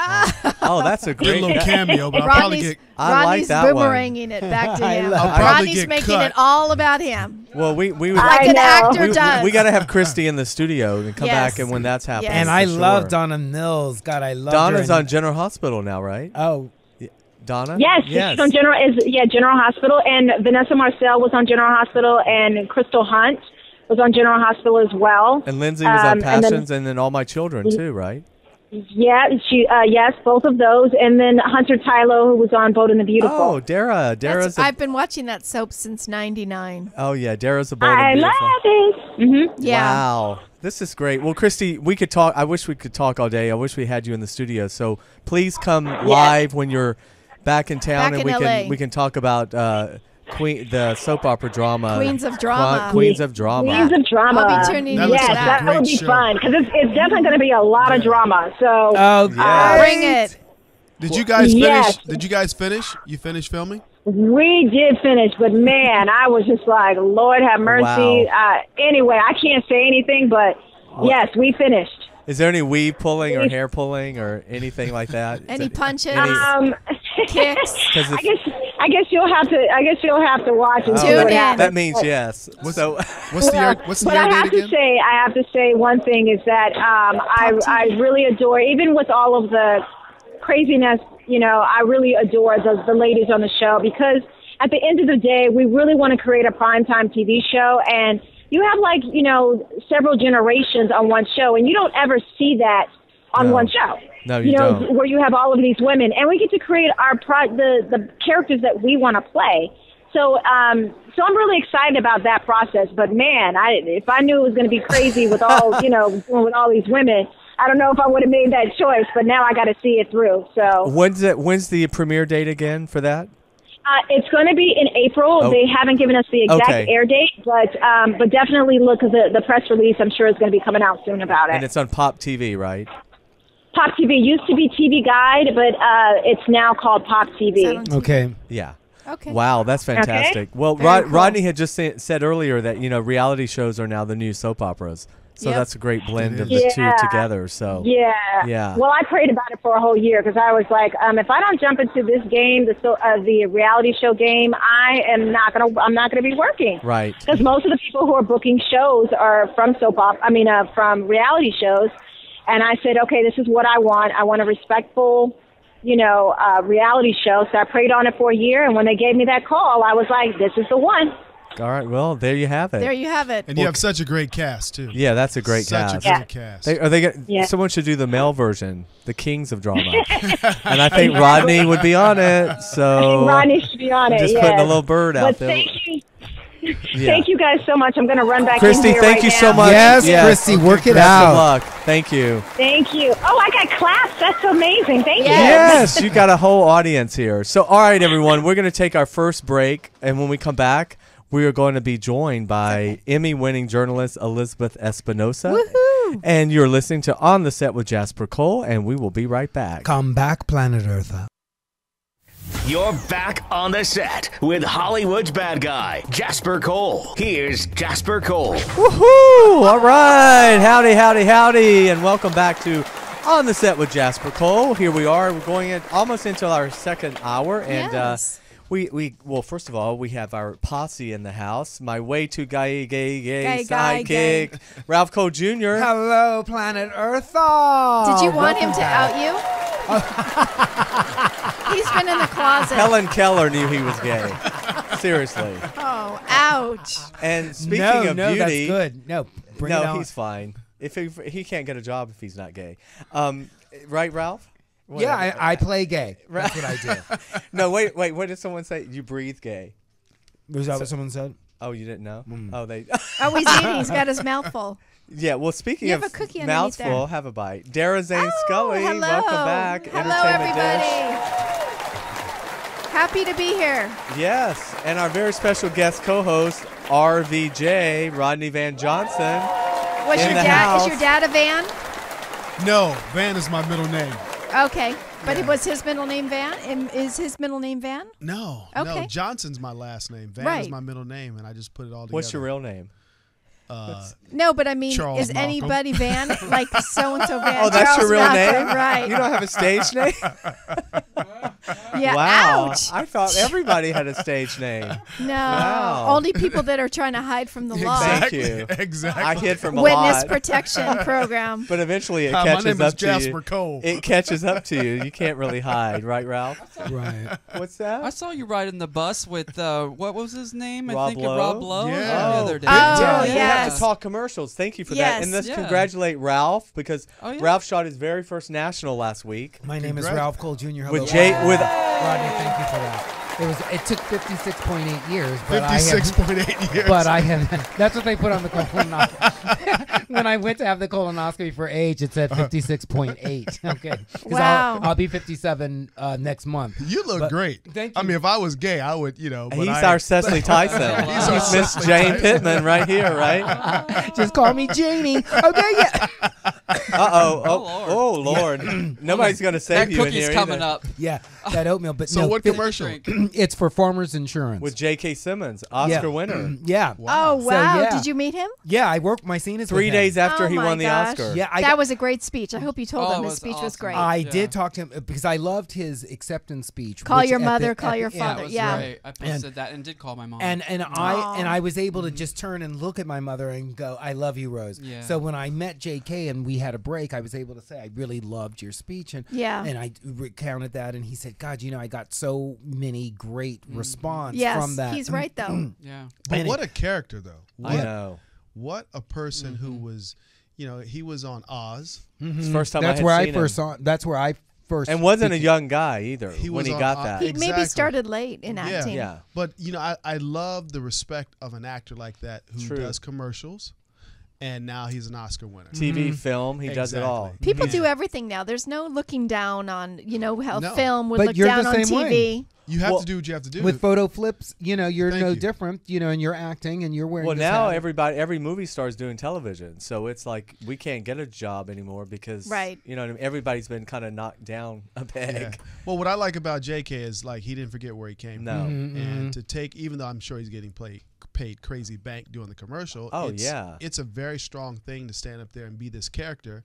Oh, that's a Did a great. little cameo, but I'll probably Rodney's, get. I like Rodney's that one. boomeranging it back to him. love it. I'll probably Rodney's get making cut. it all about him. Well, we would Like I an know. actor does. we got to have Chrystee in the studio and come Yes. back, and when that's happening. Yes. And for I sure. love Donna Mills. God, I love her. Donna's on General Hospital now, right? Oh, Donna? yes, she's on General Hospital, and Vanessa Marcel was on General Hospital, and Crystal Hunt was on General Hospital as well. And Lindsay was on and then- Passions, and then All My Children too, right? Yeah, yes, both of those, and then Hunter Tylo, who was on Bold and the Beautiful. Oh, Dara's I've been watching that soap since '99. oh yeah, Dara's a bold I and love beautiful. it. Mm-hmm. Yeah. Wow, this is great. Well, Chrystee, we could talk. I wish we could talk all day. I wish we had you in the studio. So please come live when you're back in town, Back and in LA. we can talk about the soap opera drama, Queens of Drama. Queens of Drama. Queens of Drama. I'll be tuning That into looks Yes, like a that. that would great be show. fun because it's definitely going to be a lot of drama. So oh, Yeah. Bring it. Did you guys finish? Yes. Did you guys finish? You finished filming? we did finish, but man, I was just like, Lord have mercy. Wow. Anyway, I can't say anything, but yes, we finished. Is there any weave pulling or hair pulling or anything like that? Any punches? Kicks. 'Cause I guess you'll have to. I guess you'll have to watch and see Tune what in. happens. That means yes. So What's the air, what's the But air I date have again? to say, one thing is that I really adore, even with all of the craziness, I really adore the ladies on the show, because at the end of the day, we really want to create a primetime TV show, and you have several generations on one show, and you don't ever see that on No. one show. No, you don't. Where you have all of these women, and we get to create the characters that we want to play. So I'm really excited about that process. But man, if I knew it was going to be crazy with all with all these women, I don't know if I would have made that choice. But now I got to see it through. So when's the premiere date again for that? it's going to be in April. Oh. They haven't given us the exact Okay. air date, but definitely look at the press release. I'm sure is going to be coming out soon about it. And it's on Pop TV, right? Pop TV used to be TV Guide, but it's now called Pop TV. okay. Yeah. Okay. Wow, that's fantastic. Well, Very cool. Rodney had just said earlier that reality shows are now the new soap operas. So Yep. that's a great blend of the two Yeah. together. So Yeah. Well, I prayed about it for a whole year because I was like, if I don't jump into this game, the reality show game, I'm not gonna be working. Right. Because most of the people who are booking shows are from from reality shows. And I said, okay, this is what I want. I want a respectful, reality show. So I prayed on it for a year. And when they gave me that call, I was like, this is the one. All right. Well, there you have it. There you have it. And you have such a great cast too. Yeah, that's a great Such cast. a great cast. Are they gonna, Yeah. Someone should do the male version, the Kings of Drama, and I think Rodney would be on it. So Rodney should be on it. just yes. putting a little bird out But there. thank you. Thank you guys so much. I'm going to run back in Chrystee, here thank right you now. so much. Yes, Chrystee, work it Best out. of luck. Thank you. Thank you. Oh, I got claps. That's amazing. Thank you. Yes, you got a whole audience here. So, all right, everyone, we're going to take our first break, and when we come back, we are going to be joined by Emmy-winning journalist Elizabeth Espinosa. Woohoo! And you're listening to On the Set with Jasper Cole, and we will be right back. Come back, Planet Earth. You're back on the set with Hollywood's bad guy, Jasper Cole. Here's Jasper Cole. Woohoo! All right. Howdy, howdy, howdy, and welcome back to On the Set with Jasper Cole. Here we are. We're going almost into our second hour, and Yes. well, first of all, we have our posse in the house. My way too gay Gay, sidekick, Ralph Cole Jr. Hello, Planet Earth. Did you want him to out you? He's been in the closet. Helen Keller knew he was gay. Seriously. Oh, ouch. And speaking of no, beauty, that's good. No, bring it no, on. he's fine. If he can't get a job if he's not gay, right, Ralph? Yeah, Whatever. I play gay. That's what I do. No, wait. What did someone say? You breathe gay. Was that what someone said? Oh, you didn't know? Oh, they. Oh, he's eating. He's got his mouth full. Yeah. Well, speaking You of have a cookie underneath mouthful, there. have a bite. Dara Zane Scully, hello. welcome back. Hello, Entertainment everybody. Dish. Happy to be here. Yes, and our very special guest co-host RVJ Rodney Van Johnson. Was In your the dad? Is house. your dad a Van? No, Van is my middle name. Okay, but was his middle name Van? Is his middle name Van? No, Okay. no, Johnson's my last name. Van Right. is my middle name, and I just put it all together. What's your real name? No, but I mean, Charles is Malcolm. anybody Van? Like so-and-so Van? Oh, that's Charles your real Malcolm, name? Right. You don't have a stage name? Yeah, Wow. ouch. I thought everybody had a stage name. No, Wow. only people that are trying to hide from the law. Thank you. Exactly. I hid from a Witness lot. protection program. But eventually it Hi, my catches name up is to Jasper you. Cole. It catches up to you. You can't really hide, right, Ralph? Right. What's I that? saw you riding the bus with what was his name? I Rob think Lowe? Rob Lowe. Yeah. The other day. Oh, Yeah, we have yes. to talk commercials. Thank you for that. And let's Yes. congratulate Ralph because Oh, yeah. Ralph shot his very first national last week. My name is Congrats. Ralph Cole Jr. Hello. With Jay, with Rodney, thank you for that. It took 56.8 years, but 56.8 years. But I have. That's what they put on the colonoscopy. When I went to have the colonoscopy for age, it said 56.8. Okay. 'Cause Wow. I'll be 57 next month. You look But- great. Thank I you. mean, if I was gay, I would, but he's I, our Cecily Tyson. He's our Miss Cecily Jane Tyson. Pittman right here, right? Just call me Janie. Okay, yeah. Oh, Lord. Nobody's going to save That you in cookie's here coming either. up. Yeah, that oatmeal. But So no, what commercial? It's for Farmers Insurance. With J.K. Simmons, Oscar winner. Yeah. Oh, So, wow. yeah. Did you meet him? Yeah, I worked my scene is 3 with days him. after Oh he my won the gosh. Oscar. Yeah, That was a great speech. I hope you told Oh, him it his was speech was awesome. great. I Yeah. did talk to him because I loved his acceptance speech. Call which your at mother, the- call at your the- father. That was Yeah. right. I posted that and did call my mom. And Aw. I was able to just turn and look at my mother and go, "I love you, Rose." Yeah. So when I met JK and we had a break, I was able to say, "I really loved your speech," and Yeah. and I recounted that, and he said, "God, I got so many great response Yes, from that." he's right, though. yeah. But And what a character, though. I know. What a person who was, he was on Oz. It's the first time That's I had where I seen first him. saw. That's where I first. And wasn't a young guy either He when was he on got Oz. that. He maybe Exactly. started late in acting. Yeah. But, I love the respect of an actor like that who True. does commercials, and now he's an Oscar winner. TV, film, he does it all. Exactly. People do everything now. There's no looking down on, how No. film would But look you're down the on same TV. way. You have Well, to do what you have to do. with photo flips, you're Thank no you. different, and you're acting and you're wearing. Well, this now hat. every movie star is doing television, so it's like we can't get a job anymore because Right. everybody's been kind of knocked down a peg. Yeah. Well, what I like about JK is he didn't forget where he came No. from, and to take, even though I'm sure he's getting paid crazy bank doing the commercial. Oh, yeah. It's a very strong thing to stand up there and be this character,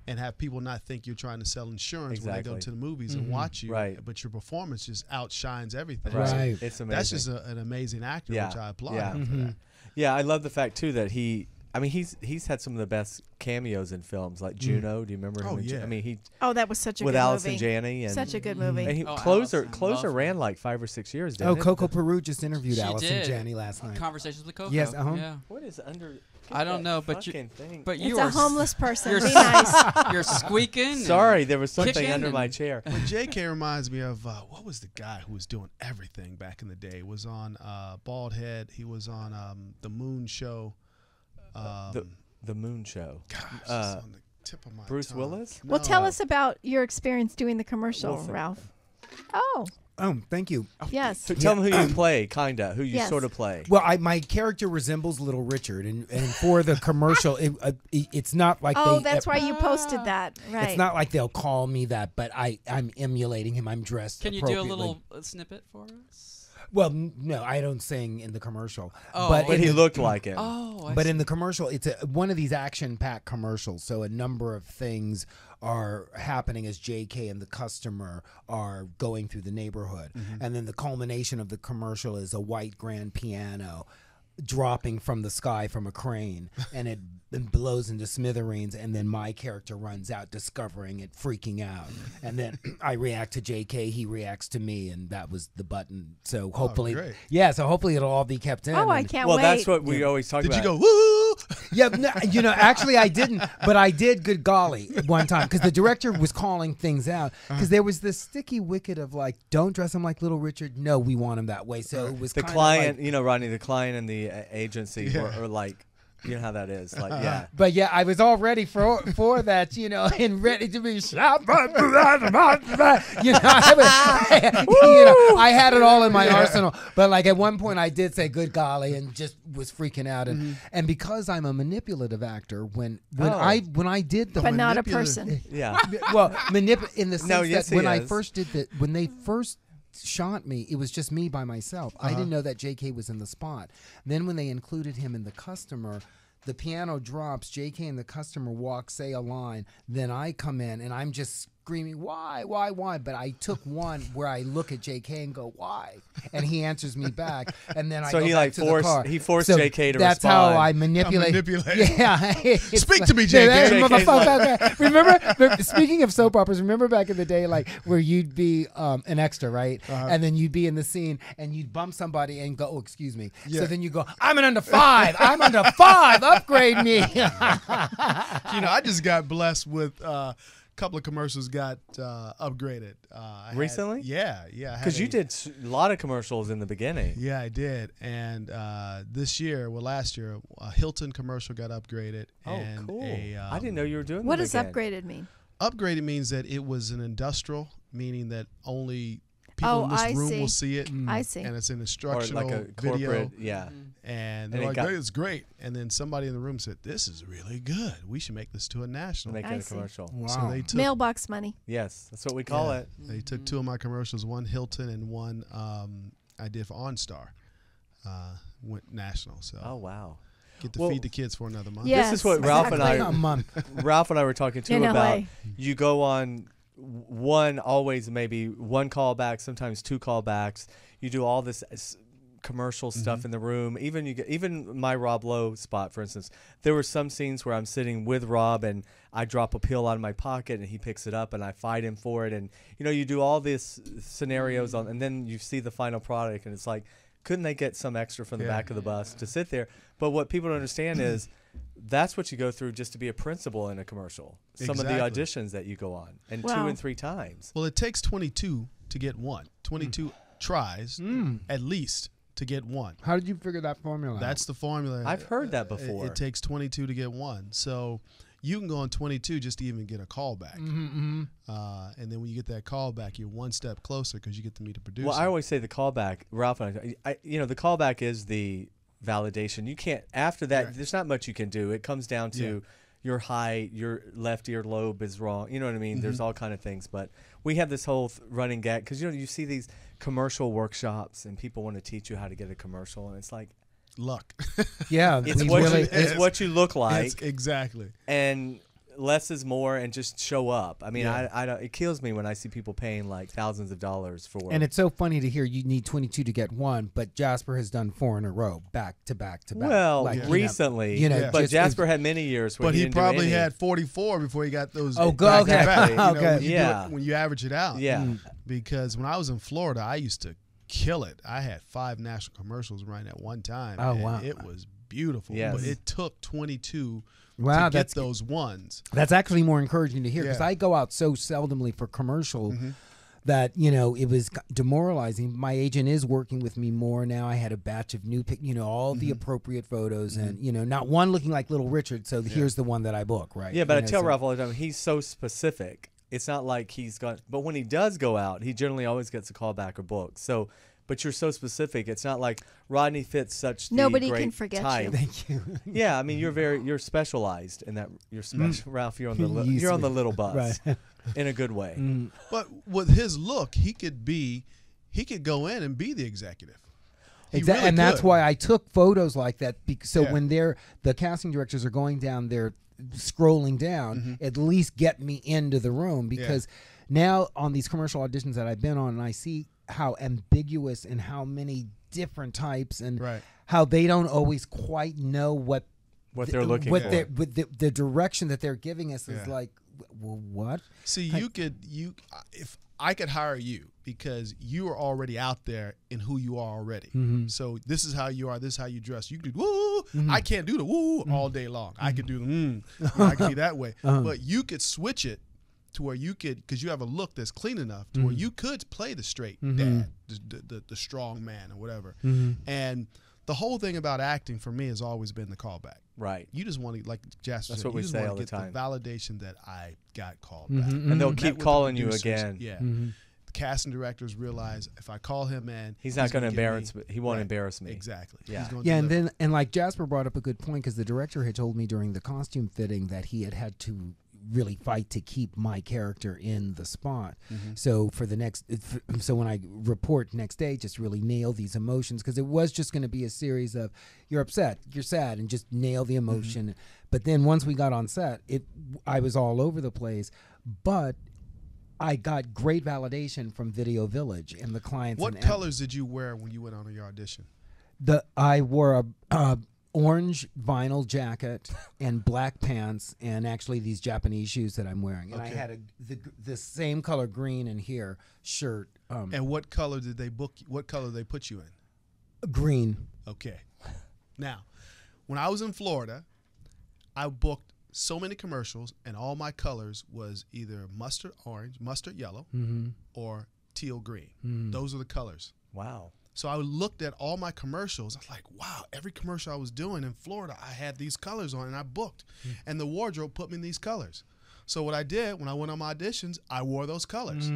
and have people not think you're trying to sell insurance when they go Exactly. to the movies and watch you. Right. But your performance just outshines everything. Right. So Right. It's amazing. that's just an amazing actor, which I applaud Yeah. him for that. Yeah, I love the fact too that he I mean, he's had some of the best cameos in films, like Juno. Do you remember him? Oh, yeah. I mean, he Oh, that was such a with good Allison movie. Janney and Such a good movie. And he, Oh, Closer Allison, love ran her. like 5 or 6 years. Oh, Didn't it? Coco Peru just interviewed She Allison did. Janney last night. Conversations with Coco. Yes, Yeah. What is under? I don't know, but you It's you a are homeless person. you're Be nice. you're squeaking. and Sorry, there was something kicking under my and- chair. But JK reminds me of what was the guy who was doing everything back in the day? Was on Bald Head. He was on the Moon Show. The Moon Show. Gosh, it's on the tip of my Bruce tongue. Willis? Well, tell No. us about your experience doing the commercial, Wolfen. Ralph. Oh, Oh, thank you. yes. So tell me who you play, kinda. Who you Yes. sort of play. Well, my character resembles Little Richard, and for the commercial, it's not like Oh, they. that's why you posted that. Right. It's not like they'll call me that, but I'm emulating him. I'm dressed. Can you do a appropriately. little snippet for us? Well, no, I don't sing in the commercial. Oh, but But in he the- looked like him. Oh, But in the commercial, it's one of these action-packed commercials. So a number of things are happening as JK and the customer are going through the neighborhood. And then the culmination of the commercial is a white grand piano dropping from the sky from a crane, and it blows into smithereens, and then my character runs out discovering it, freaking out. And then I react to JK, he reacts to me, and that was the button. So hopefully, great. so hopefully it'll all be kept in. Oh, I And- can't Well, wait. that's what we always talk Did about. you go woo? Yeah, no, actually I didn't, but I did. Good golly, one time because the director was calling things out because there was this sticky wicket of like, don't dress him like Little Richard. No, we want him that way. So it was The kinda client, like- you know, Rodney, the client and the agency Yeah. are like, you know how that is. Like, yeah. But yeah, I was all ready for that, you know, and ready to be shot. You know, I had it all in my arsenal. But like at one point, I did say "good golly" and just was freaking out. And because I'm a manipulative actor, when I did the but not a manipulative- person. Yeah. well, in the sense No, yes, that when he I is. first did that, when they first shot me, it was just me by myself. I didn't know that JK was in the spot. Then when they included him in the customer, the piano drops, JK and the customer walk, say a line, then I come in and I'm just screaming, why? But I took one where I look at JK and go, why? And he answers me back, and then I So go he, back like, to the forced- car. he forced So JK to that's respond. how I manipulate. Manipulate. Yeah. Speak to me, JK. Motherfucker. Remember, speaking of soap operas, remember back in the day, like where you'd be an extra, right? And then you'd be in the scene and you'd bump somebody and go, oh, excuse me. Yeah. So then you go, I'm an under 5. I'm under 5. Upgrade me. You know, I just got blessed with a couple of commercials got upgraded. Recently? Yeah. I had Because you a- did a lot of commercials in the beginning. Yeah, I did. And last year, a Hilton commercial got upgraded. Oh, and cool. I I didn't know you were doing What that does again. upgraded mean? Upgraded means that it was an industrial, meaning that only people Oh, in this I room see. will see it. I see. And it's an Or instructional like a video. corporate, yeah. And And they're it like, got- it's great. And then somebody in the room said, this is really good. We should make this to a national. Make I it a see. commercial. Wow. So they took Mailbox money. Yes, that's what we call it. They took two of my commercials, one Hilton and one I did for OnStar. Went national. So Oh, wow. get to Well- feed the kids for another month. Yeah. This is what Yes, Ralph and exactly. I A month. Ralph and I were talking too In about. LA. You go on always maybe one callback, sometimes two callbacks. You do all this commercial stuff in the room. Even my Rob Lowe spot, for instance. There were some scenes where I'm sitting with Rob and I drop a pill out of my pocket and he picks it up and I fight him for it. And you do all these scenarios on, and then you see the final product and it's like, couldn't they get some extra from the back of the bus to sit there? But what people don't understand is that's what you go through just to be a principal in a commercial. Some of the Exactly. auditions that you go on, and Wow. 2 and 3 times. Well, it takes 22 to get one. 22 tries at least to get one. How did you figure that formula out? That's the formula. I've heard that It- before. It takes 22 to get one. So you can go on 22 just to even get a call back. And then when you get that call back, you're one step closer because you get to meet a producer. Well, I always say the callback, Ralph and the callback is the validation. You can't, after that, Right. there's not much you can do. It comes down to your height, your left earlobe is wrong. You know what I mean? There's all kind of things. But we have this whole running gag because, you see these commercial workshops and people want to teach you how to get a commercial. And it's like, luck. Yeah, it's we what, really. it's what you look like. Exactly. And less is more and just show up. I mean, Yeah. I don't, it kills me when I see people paying like thousands of dollars for. And it's so funny to hear you need 22 to get one, but Jasper has done 4 in a row, back to back to back. well, Like, recently, Yeah. but just- Jasper had many years where But he didn't do probably any. had 44 before he got those. Oh, back to okay. back, you know, Okay. when you do Yeah. it- when you average it out. Yeah. Because when I was in Florida, I used to kill it. I had 5 national commercials running at one time. Oh, and wow. it was beautiful. Yes. But it took 22 Wow, to get that's those ones. That's actually more encouraging to hear because Yeah. I go out so seldomly for commercial that, you know, it was demoralizing. My agent is working with me more now. I had a batch of new, you know, all the appropriate photos and, you know, not one looking like Little Richard. So here's the one that I book, right? Yeah, but You I know, tell so- Ralph all the time, he's so specific. It's not like he's got, but when he does go out, he generally always gets a call back or book. So, but you're so specific. It's not like Rodney fits such the Nobody great can forget type. you. Thank you. Yeah, I mean you're specialized in that. You're special, Ralph. You're on the Yes, you're on the we- little bus, right. in a good way. But with his look, he could go in and be the executive. He Exactly, really and that's could. why I took photos like that. So Yeah. when the casting directors are going down there, scrolling down, at least get me into the room because now on these commercial auditions that I've been on, and I see how ambiguous and how many different types and Right. how they don't always quite know what They're looking what for. they're- with the direction that they're giving us is Yeah. like, well, what? See, if I could hire you because you are already out there in who you are already. So this is how you are. This is how you dress. You can do woo. I can't do the woo all day long. I could do the I can be that way. But you could switch it to where you could, because you have a look that's clean enough to where you could play the straight dad, the strong man or whatever. And the whole thing about acting for me has always been the callback. Right. You just want to, like Jasper That's said, what we you just say want all to the get time. the validation that I got called back. And they'll Met keep with the calling you producers. again. Yeah. The casting directors realize if I call him in, He's not going to gonna give embarrass me. He won't Right. embarrass me. Exactly. Yeah. He's gonna Yeah, and deliver. then like Jasper brought up a good point because the director had told me during the costume fitting that he had to really fight to keep my character in the spot. So for the next, so when I report next day, just really nail these emotions because it was just going to be a series of you're upset, you're sad, and just nail the emotion. But then once we got on set, I was all over the place, but I got great validation from Video Village and the clients. What and colors did you wear when you went on your audition? I wore a orange vinyl jacket and black pants and actually these Japanese shoes that I'm wearing. And I Okay. had the same color green in here shirt. And what color did they book? What color did they put you in? Green. Okay. Now, when I was in Florida, I booked so many commercials, and all my colors was either mustard orange, mustard yellow, or teal green. Those are the colors. Wow. So I looked at all my commercials. I was like, wow, every commercial I was doing in Florida, I had these colors on, and I booked. And the wardrobe put me in these colors. So what I did when I went on my auditions, I wore those colors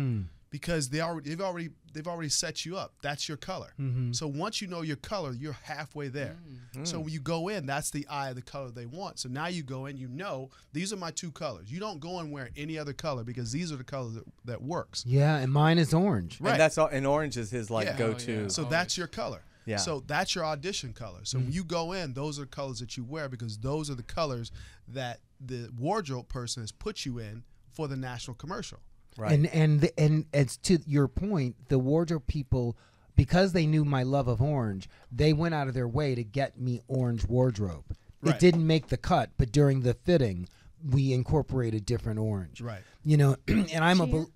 because they've already set you up. That's your color. So once you know your color, you're halfway there. So when you go in, that's the eye of the color they want. So now you go in, you know, these are my 2 colors. You don't go in wearing any other color because these are the colors that works. Yeah, and mine is orange. Right. And that's all. And orange is his like Yeah. go-to. Oh, yeah. So that's your color. Yeah. So that's your audition color. So when you go in, those are the colors that you wear because those are the colors that the wardrobe person has put you in for the national commercial. Right. And as to your point, the wardrobe people, because they knew my love of orange, they went out of their way to get me orange wardrobe. Right. It didn't make the cut, but during the fitting, we incorporated different orange. Right. You know, and I'm Cheer.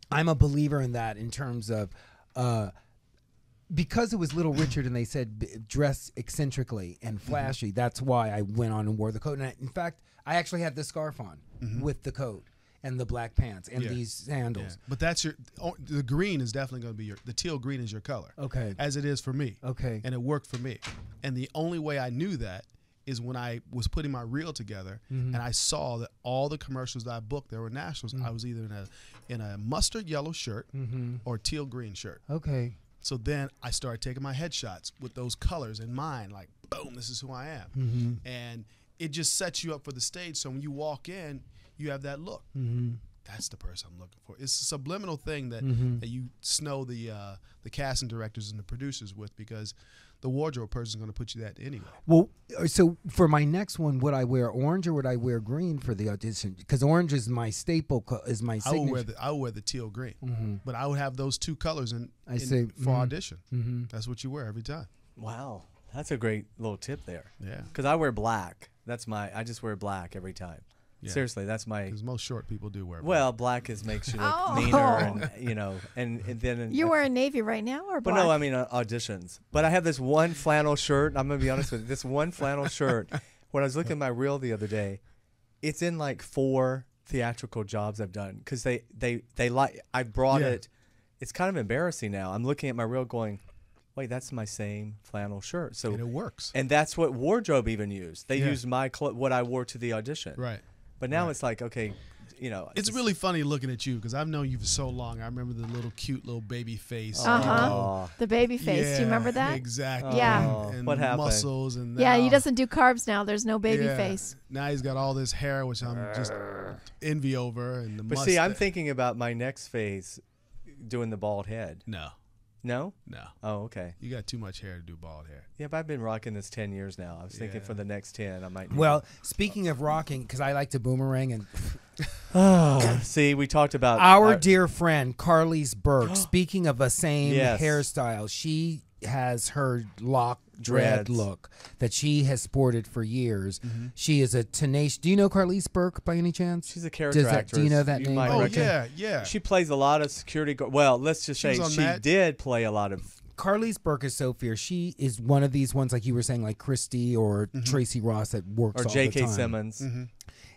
I'm a believer in that in terms of because it was Little Richard and they said dress eccentrically and flashy. That's why I went on and wore the coat. And in fact, I actually had the scarf on with the coat and the black pants and Yeah. these sandals. But that's the green is definitely going to be the teal green is your color. Okay. As it is for me. Okay. And it worked for me. And the only way I knew that is when I was putting my reel together and I saw that all the commercials that I booked, there were nationals. I was either in a mustard yellow shirt or teal green shirt. Okay. So then I started taking my headshots with those colors in mind, like, boom, this is who I am. And it just sets you up for the stage. So when you walk in, you have that look. That's the person I'm looking for. It's a subliminal thing that you snow the casting directors and the producers with because the wardrobe person is going to put you that anyway. Well, so for my next one, would I wear orange or would I wear green for the audition? Because orange is my staple, is my signature. I would wear the teal green, Mm-hmm. but I would have those two colors for audition. Mm-hmm. That's what you wear every time. Wow, that's a great little tip there. Yeah, Because I wear black. I just wear black every time. Yeah. Seriously, that's my. Because most short people do wear. Well, black makes you look Oh. meaner, and and then. You're wearing navy right now, or But black? no, I mean auditions. But I have this one flannel shirt. I'm gonna be honest with you. This one flannel shirt. When I was looking at my reel the other day, it's in like 4 theatrical jobs I've done because they like. I brought it. It's kind of embarrassing now. I'm looking at my reel going, wait, that's my same flannel shirt. So and it works. And that's what wardrobe even used. They used my what I wore to the audition. Right. But now it's like, okay, It's really funny looking at you because I've known you for so long. I remember the little cute little baby face. The baby face. Do you remember that? Exactly. Yeah. And What happened? muscles and Yeah, he now- doesn't do carbs now. There's no baby face. Now he's got all this hair, which I'm just envy over, and the But mustache. see, I'm thinking about my next phase, doing the bald head. No. No? Oh, okay. You got too much hair to do bald hair. Yeah, but I've been rocking this 10 years now. I was thinking for the next 10, I might. Well, speaking of rocking, because I like to boomerang, and see, we talked about our dear friend Carlise Burke. Speaking of a same Yes. hairstyle, she has her lock dread Dreads. look that she has sported for years. She is a tenacious. Do you know Carlise Burke by any chance? She's a character actress. Do you know that name? might Oh recognize- yeah. She plays a lot of security guard. Well, let's just She was say on she that. did play a lot of. Carlise Burke is so fierce. She is one of these ones, like you were saying, like Chrystee or Tracy Ross that works Or all J.K. the time. Simmons.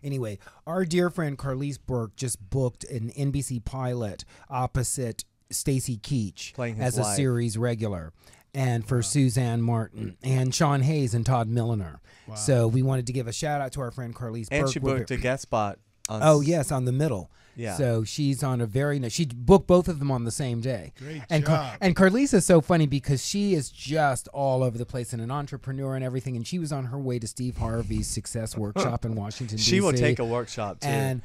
Anyway, our dear friend Carlise Burke just booked an NBC pilot opposite Stacy Keach Playing his as a wife. series regular, and for Suzanne Martin and Sean Hayes and Todd Milliner. So we wanted to give a shout out to our friend Carlise And Burke. she booked a guest spot on. Oh yes, on the middle. Yeah. So she's on a she booked both of them on the same day. Great and job. And Carlise is so funny because she is just all over the place and an entrepreneur and everything. And she was on her way to Steve Harvey's Success Workshop in Washington D.C. She will take a workshop too. And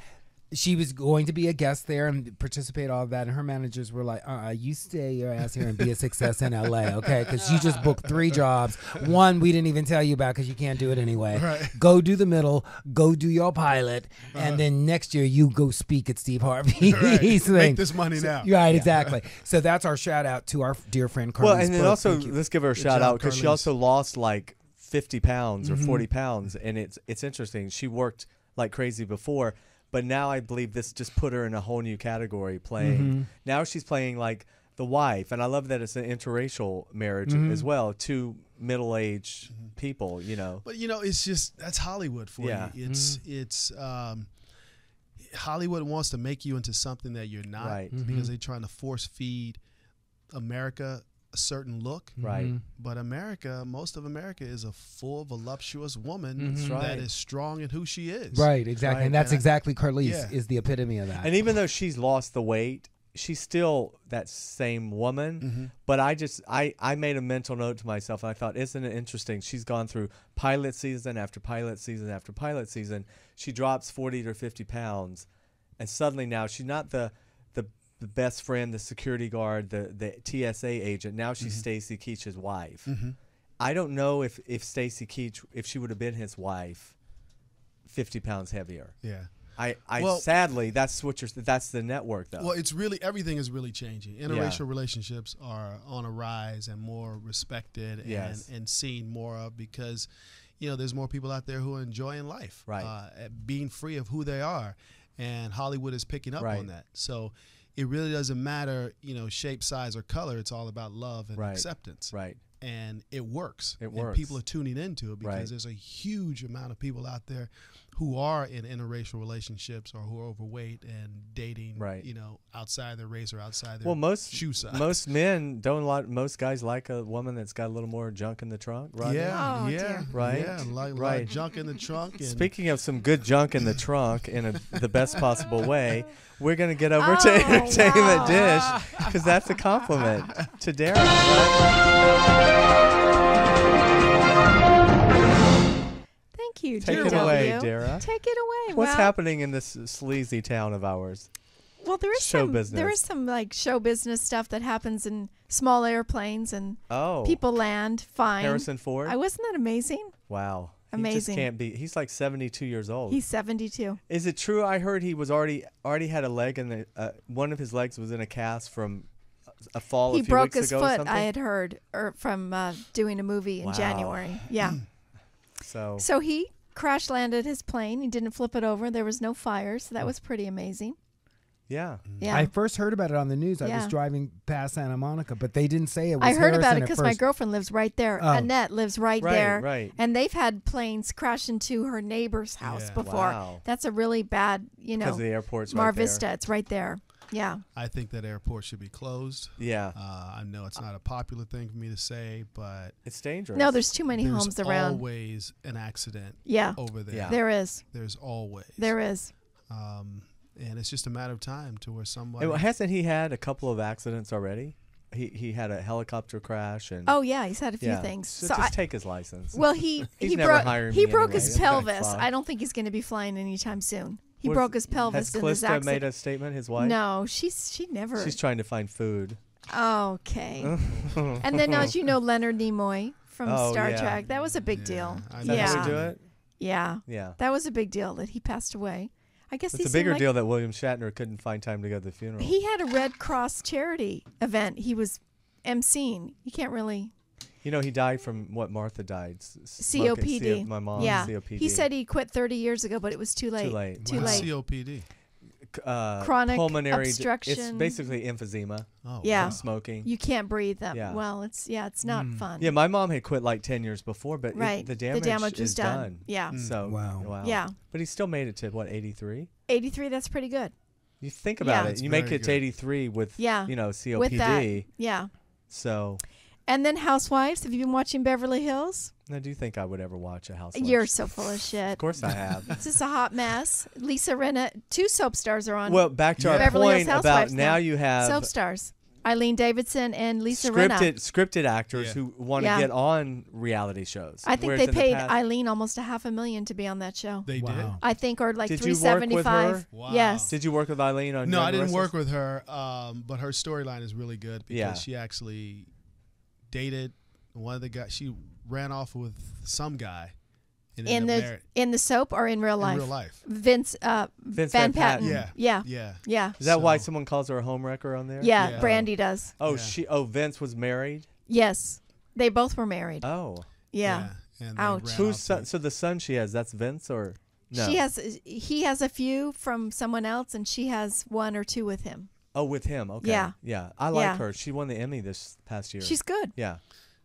she was going to be a guest there and participate all of that. And her managers were like, you stay your ass here and be a success in L.A., okay? Because you just booked 3 jobs. One we didn't even tell you about because you can't do it anyway. Right. Go do the middle. Go do your pilot. And then next year you go speak at Steve Harvey's Right. thing. Make this money now. Right, exactly. So that's our shout out to our dear friend Carlise Well, and then Burke. also Thank you. let's give her a shout job, out because she Carlise. also lost like 50 pounds or 40 pounds, and it's interesting. She worked like crazy before, but now I believe this just put her in a whole new category. Playing now, she's playing like the wife, and I love that it's an interracial marriage as well. 2 middle-aged people, But it's just that's Hollywood for Yeah. you. It's Hollywood wants to make you into something that you're not, Right. because they're trying to force feed America a certain look. Right. But most of America is a full, voluptuous woman That's that right. is strong in who she is. Right, exactly. Right. And that's And I- exactly Carlise Yeah. is the epitome of that. And even though she's lost the weight, she's still that same woman. But I made a mental note to myself, and I thought, isn't it interesting? She's gone through pilot season after pilot season after pilot season. She drops 40 to 50 pounds, and suddenly now she's not the best friend, the security guard, the TSA agent. Now she's Stacy Keach's wife. I don't know if Stacy Keach, if she would have been his wife, 50 pounds heavier. Yeah. Well, sadly, that's the network though. Well, everything is really changing. Interracial relationships are on a rise and more respected and seen more of because, there's more people out there who are enjoying life, Right. Being free of who they are, and Hollywood is picking up Right. on that. So it really doesn't matter, shape, size, or color. It's all about love and Right. acceptance. Right. And it works. It And works. people are tuning into it because Right. there's a huge amount of people out there who are in interracial relationships or who are overweight and dating, Right. outside their race or outside their shoe size. Most men most guys like a woman that's got a little more junk in the trunk, right? Yeah, Oh, yeah, dear. Right. Yeah, like Right. junk in the trunk. And Speaking of some good junk in the trunk in the best possible way, we're going to get over Oh, to Entertainment wow. Dish because that's a compliment to Darren. Thank you, Take DW. it away, Dara. Take it away. What's Well, happening in this sleazy town of ours? Well, Well, there is Show some business. there is some like show business stuff that happens in small airplanes and people land fine. Harrison Ford. Wasn't that amazing? Wow. He Amazing. just can't be. He's like 72 years old. He's 72. Is it true? I heard he was already had a leg in the one of his legs was in a cast from a fall. He a few broke weeks his ago or foot. something? I had heard from doing a movie in Wow. January. Yeah. So he crash landed his plane. He didn't flip it over. There was no fire, so that was pretty amazing. yeah. Yeah. I first heard about it on the news. I was Yeah. driving past Santa Monica, but they didn't say it was I heard about Harrison it at because my first. girlfriend lives right there. Oh. Annette lives right Right, there. right. And they've had planes crash into her neighbor's house Yeah. before. Wow. That's a really bad, Because the airport's Mar right there. Vista. It's right there. Yeah. I think that airport should be closed. Yeah. I know it's not a popular thing for me to say, but It's dangerous. No, there's too many there's homes around. always an accident Yeah. over there. Yeah. There is. There's always. There is. And it's just a matter of time to where somebody. Hasn't he had a couple of accidents already? He had a helicopter crash and Oh yeah, he's had a few yeah. things. So So just I, take his license. well, he never broke hiring he me broke anyway. his This guy's pelvis. fine. I don't think he's going to be flying anytime soon. He What broke is- his pelvis Has in this Callista accident. made a statement? His wife? No, she never. She's trying to find food. Okay. And then, as you know, Leonard Nimoy from Oh, Star yeah. Trek. That was a big deal. I Is that yeah. how we do it? Yeah. Yeah. That was a big deal that he passed away. I guess It's he a bigger seemed like deal that William Shatner couldn't find time to go to the funeral. he had a Red Cross charity event. He was emceeing. You can't really You know, he died from what Martha died. Smoking- COPD. my mom. Yeah. COPD. He said he quit 30 years ago, but it was too late. Too late. Too What's late. COPD? Chronic pulmonary It's obstruction. basically emphysema. Oh, Yeah. From smoking. You can't breathe that Yeah. well. It's not fun. Yeah, my mom had quit like 10 years before, but Right. the The damage, damage was is done. Yeah. So Wow. Yeah. But he still made it to what 83. 83. That's pretty good. You think about Yeah. it. That's You make very it to good. 83 with Yeah. COPD. With that. Yeah. So And then Housewives. Have you been watching Beverly Hills? I do think I would ever watch a house. You're so full of shit. Of course I have. It's just a hot mess. Lisa Rinna. 2 soap stars are on. Well, back to our Beverly Hills point about Housewives now you have soap stars. Eileen Davidson and Lisa Rinna. scripted actors Yeah. who want to Yeah. get on reality shows. I think Whereas they in the paid past- Eileen almost $500,000 to be on that show. They did. Wow. I think, or like Did you work with $375. her? Wow. Yes. Did you work with Eileen on? No, Young I didn't Restless? work with her, but her storyline is really good because Yeah. she actually dated one of the guys. She ran off with some guy In the soap or in real life? in real life. Vince Van Patten. Yeah. Yeah. Yeah. Yeah. Is that why So- someone calls her a homewrecker on there? Yeah. Yeah. Brandy does. Oh, Yeah. Vince was married. Yes. They both were married. Oh, Yeah. And they Ouch. ran who's off son? to- So the son she has, that's Vince or no? He has a few from someone else, and she has 1 or 2 with him. Oh, with him. Okay. Yeah. Yeah. I like Yeah. her. She won the Emmy this past year. She's good. yeah.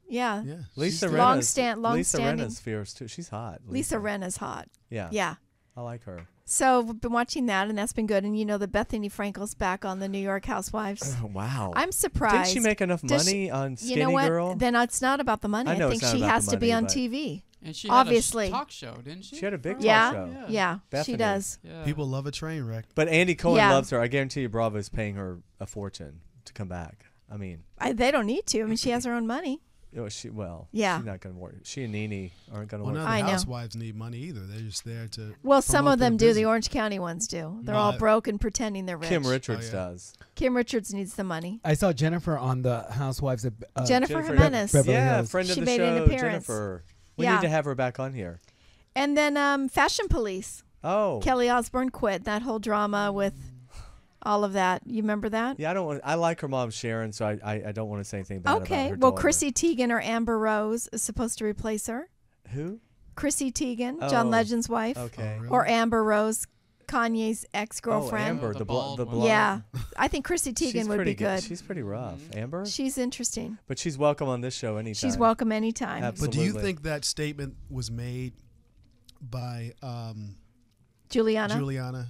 Yeah. Yeah. Lisa she's- Rinna's long Lisa standing. Rinna's fierce too. She's hot. Lisa Rinna's hot. Yeah. Yeah. I like her. So we've been watching that, and that's been good. And you know that Bethany Frankel's back on the New York Housewives. Wow. I'm surprised. Didn't she make enough Does money on Skinny You know what? Girl? Then it's not about the money. I know think it's not she about has the to be money, on but- TV. And she Obviously. had a talk show, didn't she? She had a big Yeah. talk show. Yeah. Yeah. Bethany. She does. Yeah. People love a train wreck. But Andy Cohen Yeah. loves her. I guarantee you Bravo's paying her a fortune to come back. I mean, They don't need to. I mean, she has her own money. yeah. She's not going to work. She and Nene aren't going to Well, work. none of I the know. housewives need money either. They're just there to. Well, some promote of them their do. The business. Orange County ones do. They're No, all I- broke and pretending they're rich. Kim Richards yeah. does. Kim Richards needs the money. I saw Jennifer on the Housewives of Jennifer Jennifer- Jimenez. Beverly Yeah, Hills. friend of She the made an show, appearance. Jennifer. We Yeah. need to have her back on here. And then Fashion Police. Oh. Kelly Osbourne quit. That whole drama with all of that. You remember that? Yeah, I like her mom Sharon, so I don't want to say anything bad about Okay. her Well, daughter. Chrissy Teigen or Amber Rose is supposed to replace her. Who? Chrissy Teigen, Oh. John Legend's wife. Okay. Oh, really? Or Amber Rose, Kanye's ex-girlfriend. Oh, Amber, The the bald one. blonde. Yeah. I think Chrissy She's Teigen would pretty be good. She's pretty rough. Amber? She's interesting. But she's welcome on this show anytime. She's welcome anytime. Absolutely. But do you think that statement was made by Juliana. Juliana?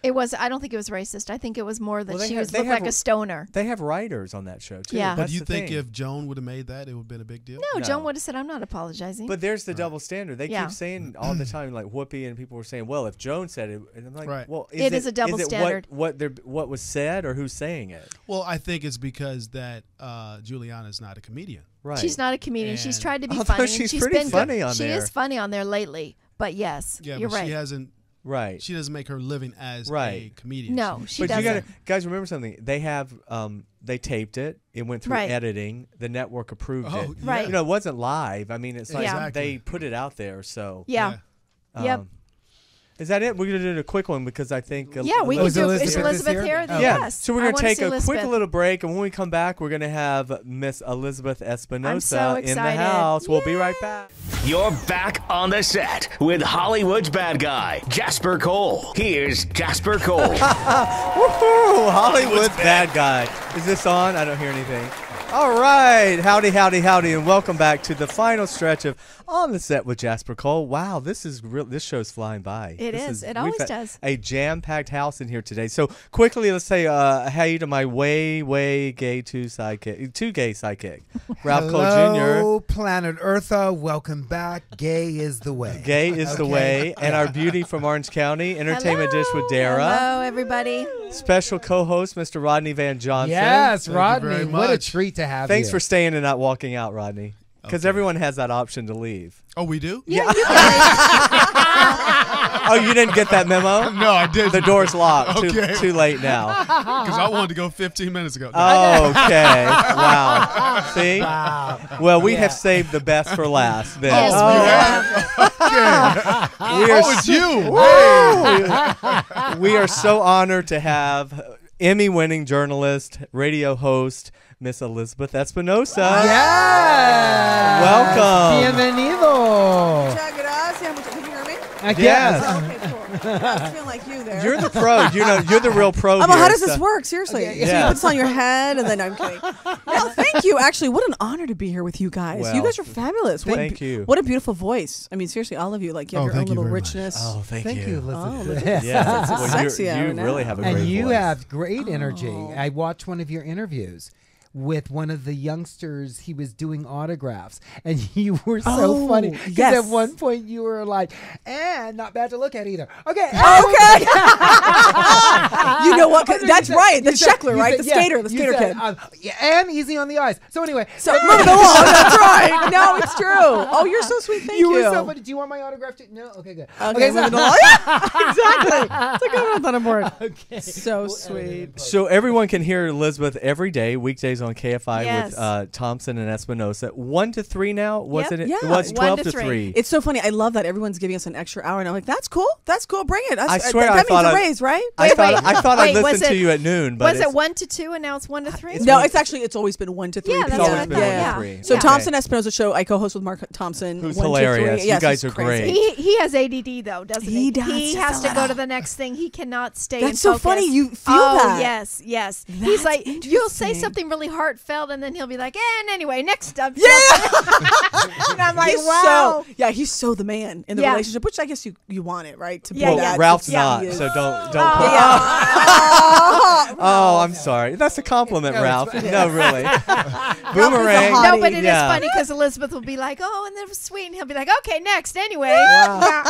It was. I don't think it was racist. I think it was more that Well, they she have- was they looked have like a- a stoner. They have writers on that show, too. Yeah. But That's do you the think thing. if Joan would have made that, it would have been a big deal? No, No. Joan would have said, "I'm not apologizing." But there's the double standard. They Yeah. keep saying all the time, like Whoopi and people were saying, "Well, if Joan said it," and I'm like, Right. "Well, It is a double standard. What was said or who's saying it?" Well, I think it's because that Juliana's not a comedian. Right. She's not a comedian. She's And- tried to be Although funny. she's and pretty been funny good. on She there. is funny on there lately. But yes, Yeah, you're but right. she hasn't Right. She doesn't make her living as Right. a comedian. No, she But doesn't. you gotta, guys, remember something. They have, they taped it. It went through Right. editing. The network approved it. Yeah. Right. You know, it wasn't live. I mean, it's like Exactly. they put it out there. So, Yeah. Yep. Is that it? We're gonna do a quick one because I think. Yeah, we Oh, can is do. Elizabeth Is here? Elizabeth here? Oh. Yeah. Yes. So we're I gonna wanna take see a quick Elizabeth. little break, and when we come back, we're gonna have Miss Elizabeth Espinosa so in the excited. house. We'll be right back. You're back on the set with Hollywood's bad guy, Jasper Cole. Here's Jasper Cole. Woohoo! Hollywood's bad guy. Is this on? I don't hear anything. All right. Howdy, howdy, howdy, and welcome back to the final stretch of On the Set with Jasper Cole. Wow, this is real. This show's flying by. It This is. It we've always got does. A jam-packed house in here today. So quickly, let's say hey to my way gay two gay sidekick, Ralph Cole Hello, Planet Eartha. Welcome back. Gay is the way. Jr. Gay is the way, and our beauty from Orange County, entertainment dish with Dara. Hello, everybody. Special co-host, Mr. Rodney Van Johnson. Yes, Thank you Rodney. very What a much. treat to have Thanks you. for staying and not walking out, Rodney. Because everyone has that option to leave. Oh, we do? Yeah. Oh, you didn't get that memo? No, I didn't. The door's locked. Okay. Too late now. Because I wanted to go 15 minutes ago. Okay. Wow. See? Wow. Well, we have saved the best for last. Then. Yes, we have. We are Oh, it's you. we are so honored to have Emmy-winning journalist, radio host, Miss Elizabeth Espinosa. Yes. Welcome. Bienvenido. Muchas gracias. Can you hear me? Yes. Okay, cool. I was feeling like you there. You're the pro. You're the real pro. Well, here, how does so- this work? Seriously. Okay, So yeah. you put this on your head, and then I'm kidding. No, thank you. Actually, what an honor to be here with you guys. Well, you guys are fabulous. What thank you. What a beautiful voice. I mean, seriously, all of you. Like, you have Oh, your own thank you little very much. richness. Oh, thank Thank you, Oh, Elizabeth. Yeah, well, Sexy, you I don't know. really have a great And you voice. have great energy. Oh. I watched one of your interviews with one of the youngsters. He was doing autographs, and you were so Oh, funny. Because yes. at one point you were like, "And not bad to look at either." Okay. Okay. You know what? Oh, no, That's you said- right. The you said- Sheckler, you right? said- The yeah, skater. The you skater said, kid. yeah, and easy on the eyes. So anyway, So moving along. That's right. No, it's true. Oh, you're so sweet. Thank you. were so funny. Do you want my autograph too? No. Okay, good. Okay, so- moving along. Exactly. It's like I'm not on board. Okay. So sweet. So everyone can hear Elizabeth every day, weekdays on KFI Yes. with Thompson and Espinosa. 1 to 3 now? Wasn't it? Yeah. It was 1 12 to to 3. 3. It's so funny. I love that everyone's giving us an extra hour, and I'm like, "That's cool. That's cool. Bring it." I swear that I means thought a I- raise, right? I Wait, thought wait, I was listened to it- you at noon, but Was it 1 to 2 and now it's 1 to 3? No, it's always been 1 to 3. Yeah, it's that's always what been I 1 thought, to yeah. 3. So Yeah. Thompson Espinosa show, I co-host with Mark Thompson. Who's 1 to hilarious. 3. You Yes, guys he's are crazy. great. He has ADD though, doesn't he? He does, He just has a to go little. to the next thing. He cannot stay. That's and so focus. funny. You feel oh, that. yes, yes. That's He's like, you'll say interesting. something really heartfelt, and then he'll be like, and anyway, next up. Yeah. And I'm like, He's wow. he's so the man in the Yeah. relationship, which I guess you want it, right? To be Yeah, Well, yeah. Ralph's Yeah, not, he is. so don't put. Yeah. Oh, I'm sorry. That's a compliment, No, Ralph. it's fine. No, really. Ralph Boomerang. is a No, but it is Yeah. funny because Elizabeth will be like, oh, and that was sweet. And he'll be like, okay, next, anyway. Yeah.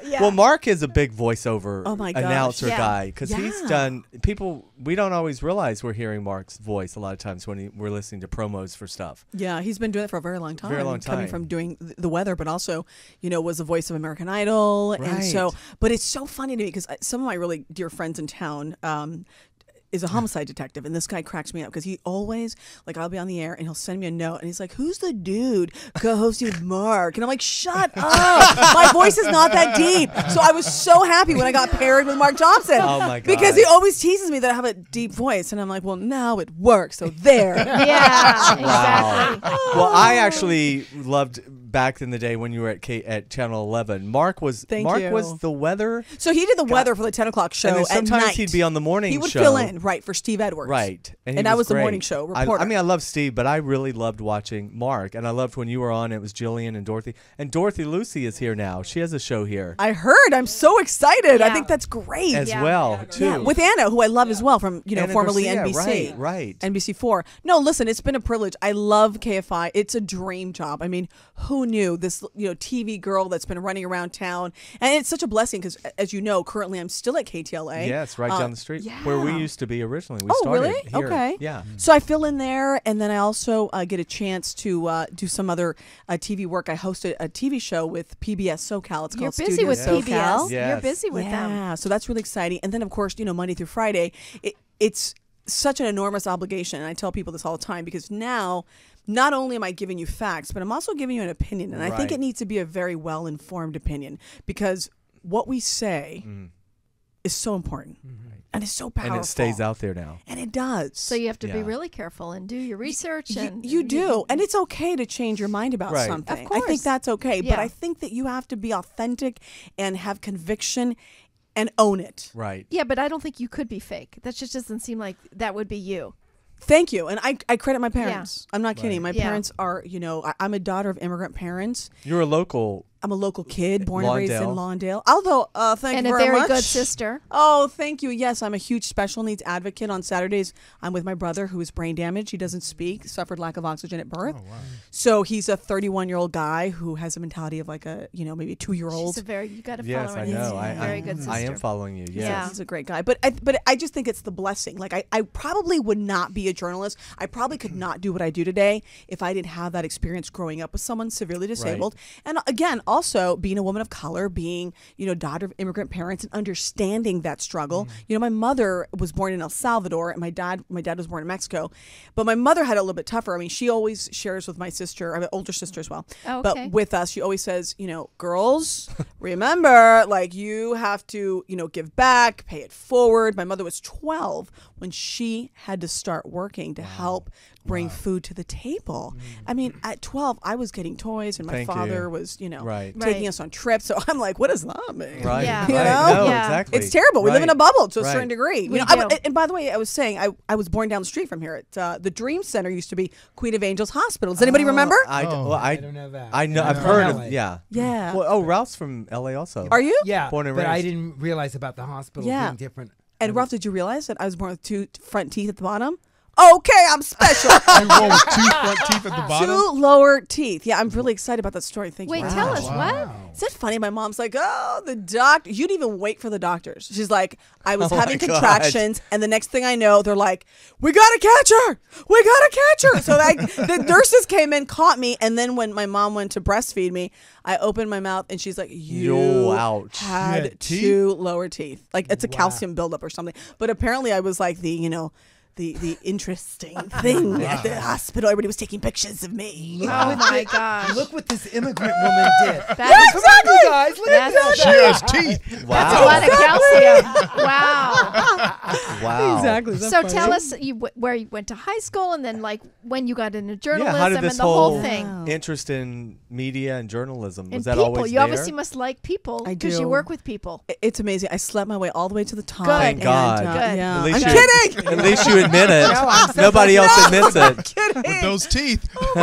Yeah. Well, Mark is a big voiceover Oh my gosh. announcer Yeah. guy because he's Yeah. done. People, we don't always realize we're hearing Mark's voice a lot of times when we're listening to promos for stuff. Yeah, he's been doing it for a very long time. Very long Coming time. from doing the weather, but also, was the voice of American Idol. And so, Right. but it's so funny to me because some of my really dear friends in town, is a homicide detective, and this guy cracks me up because he always, like, I'll be on the air and he'll send me a note and he's like, "Who's the dude co-hosting with Mark?" And I'm like, "Shut up, my voice is not that deep." So I was so happy when I got paired with Mark Thompson. Oh my God. Because he always teases me that I have a deep voice, and I'm like, "Well, now it works." So there. Yeah, exactly. Well, I actually loved back in the day when you were at Channel 11. Mark was Thank Mark you. was the weather, So he did the weather for the 10 o'clock show and then at sometimes night. he'd be on the morning He would show. fill in, right, for Steve Edwards. Right. And he I was the great. morning show I reporter. mean, I love Steve, but I really loved watching Mark. And I loved when you were on, it was Jillian and Dorothy. And Dorothy Lucy is here now. She has a show here I heard. I'm so excited. I Yeah. think that's great. as Yeah. well, too. Yeah, with Anna, who I love as well from, Anna formerly Garcia, NBC. right. NBC4. No, listen, it's been a privilege. I love KFI. It's a dream job. I mean, who who knew this, TV girl that's been running around town. And it's such a blessing because, as you know, currently I'm still at KTLA. Yeah, it's right down the street yeah. where we used to be originally. We Oh, started really? here. Okay. Yeah. So I fill in there, and then I also get a chance to do some other TV work. I hosted a TV show with PBS SoCal. It's You're called busy Studio with SoCal. PBS. Yes. You're busy with them. Yeah, so that's really exciting. And then, of course, Monday through Friday, it's such an enormous obligation. And I tell people this all the time because now, not only am I giving you facts, but I'm also giving you an opinion. And I think Right. it needs to be a very well-informed opinion because what we say is so important and it's so powerful. And it stays out there now. And it does. So you have to be Yeah. really careful and do your research. And You do. And it's okay to change your mind about Right. something. Of I think course. that's okay. But Yeah. I think that you have to be authentic and have conviction and own it. Right. Yeah, but I don't think you could be fake. That just doesn't seem like that would be you. Thank you. And I credit my parents. I'm not kidding. My Yeah. parents are, I'm a daughter of immigrant parents. You're a local. I'm a local kid, born and raised in Lawndale. Lawndale. Although, thank And you a very very much. good sister. Oh, thank you. Yes, I'm a huge special needs advocate. On Saturdays, I'm with my brother who is brain damaged. He doesn't speak, suffered lack of oxygen at birth. Oh, wow. So he's a 31-year-old guy who has a mentality of like a, maybe a 2-year-old. You got to follow Yes, her. I on know. Instagram. Very good sister. I am following you. Yes. Yeah. He's a great guy. But I just think it's the blessing. Like I probably would not be a journalist. I probably could not do what I do today if I didn't have that experience growing up with someone severely disabled. And again, also being a woman of color, being, daughter of immigrant parents and understanding that struggle. My mother was born in El Salvador and my dad was born in Mexico. But my mother had it a little bit tougher. I mean, she always shares with my sister, I have an older sister as well. Oh, okay. But with us, she always says, girls, remember, like you have to, give back, pay it forward. My mother was 12 when she had to start working to help bring food to the table. I mean, at 12, I was getting toys and my Thank father you. was, Right. taking us on trips. So I'm like, what does that mean? Right. Yeah. Right. You know? No, Yeah. exactly. It's terrible. We live in a Right. bubble to a Right. certain degree. We I, do. and by the way, I was saying I was born down the street from here. At the Dream Center used to be Queen of Angels Hospital. Does anybody remember? I Oh. don't know that. I know. Yeah. I've heard LA. of. Yeah. Yeah. Well, Ralph's from LA also. Are you? Yeah, Born and but I raised. didn't realize about the hospital Yeah. being different. And Ralph, did you realize that I was born with 2 front teeth at the bottom? Okay, I'm special. You born with 2 front teeth at the bottom? 2 lower teeth. Yeah, I'm really excited about that story. Thank you. Wait, Ralph. tell us Wow. what? Is that funny? My mom's like, oh, the doctor. You'd even wait for the doctors. She's like, I was Oh having my God. contractions, and the next thing I know, they're like, we gotta catch her. We gotta catch her. So the nurses came in, caught me, and then when my mom went to breastfeed me, I opened my mouth, and she's like, you ouch. had You had 2 lower teeth. Like it's a calcium buildup or something. But apparently, I was like the interesting thing at the hospital. Everybody was taking pictures of me. Oh my gosh. Look what this immigrant woman did. That Come on, you guys. Look at That's She has teeth. That's a lot of calcium. Wow. Wow. Exactly. So tell us where you went to high school and then like when you got into journalism how did and this the whole whole thing. interest in media and journalism was And that people. always You there? obviously must like people I because do. you work with people. It's amazing. I slept my way all the way to the top. Good. Thank God. And, Good. Yeah. At I'm least kidding. At least you admit it. No, I'm so Nobody else admits it. With those teeth. Put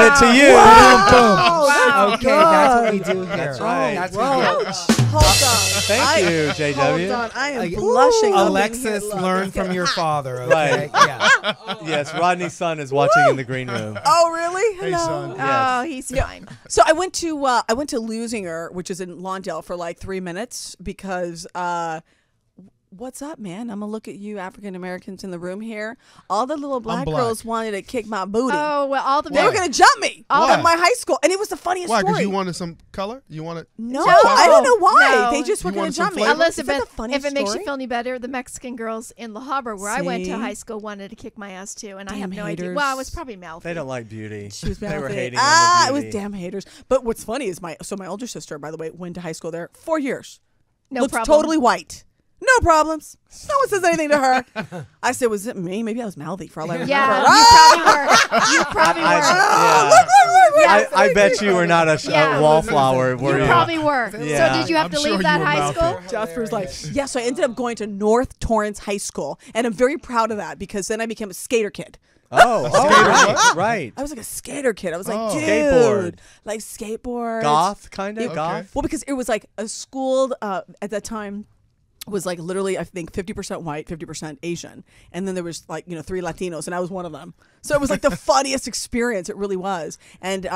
it to you. Oh, Okay, that's what we do here. That's right. That's what we do. Hold on. Thank you, JW. Hold on. I am Like, blushing. up in Alexis, here. Look. learn from your father. Okay? Right. Yeah. Yes, Rodney's son is watching in the green room. Oh, really? Hey, Hello. son. Oh, he's fine. So I went to Lusinger, which is in Lawndale, for like 3 minutes because what's up, man? I'm gonna look at you, African Americans in the room here. All the little black black. girls wanted to kick my booty. Oh, well, all the They were gonna jump me Why? at my high school, and it was the funniest Why? Because story. you wanted some color? You wanted No, No. I don't know why. No. They just were You gonna wanted some jump me. flavor? Isn't that Elizabeth, the funniest if it makes story? you feel any better, the Mexican girls in La Habra, where I went to See? high school, wanted to kick my ass too, and I have Damn no idea. haters. Well, I was probably mouthy. They don't like beauty. She was They were mouthy. hating it on the was beauty. damn haters. But what's funny is my older sister, by the way, went to high school there 4 years. No Looks problem. totally white. No problems. No one says anything to her. I said, was it me? Maybe I was mouthy for all I remember. Yeah, Ah! you probably were. You probably were. Yeah. I bet you were not a Yeah. wallflower, were You you? probably were. Yeah. So did you have I'm to sure leave you that were high mouthy. school? Jasper's like, yeah, so I ended up going to North Torrance High School, and I'm very proud of that because then I became a skater kid. Oh, right, right. I was like a skater kid. I was like, Oh. dude. Skateboard. Like skateboard. Goth, kind of? Okay. Goth? Well, because it was like a school at that time. was like literally, I think 50% white, 50% Asian. And then there was like, 3 Latinos and I was one of them. So it was like the funniest experience. It really was. And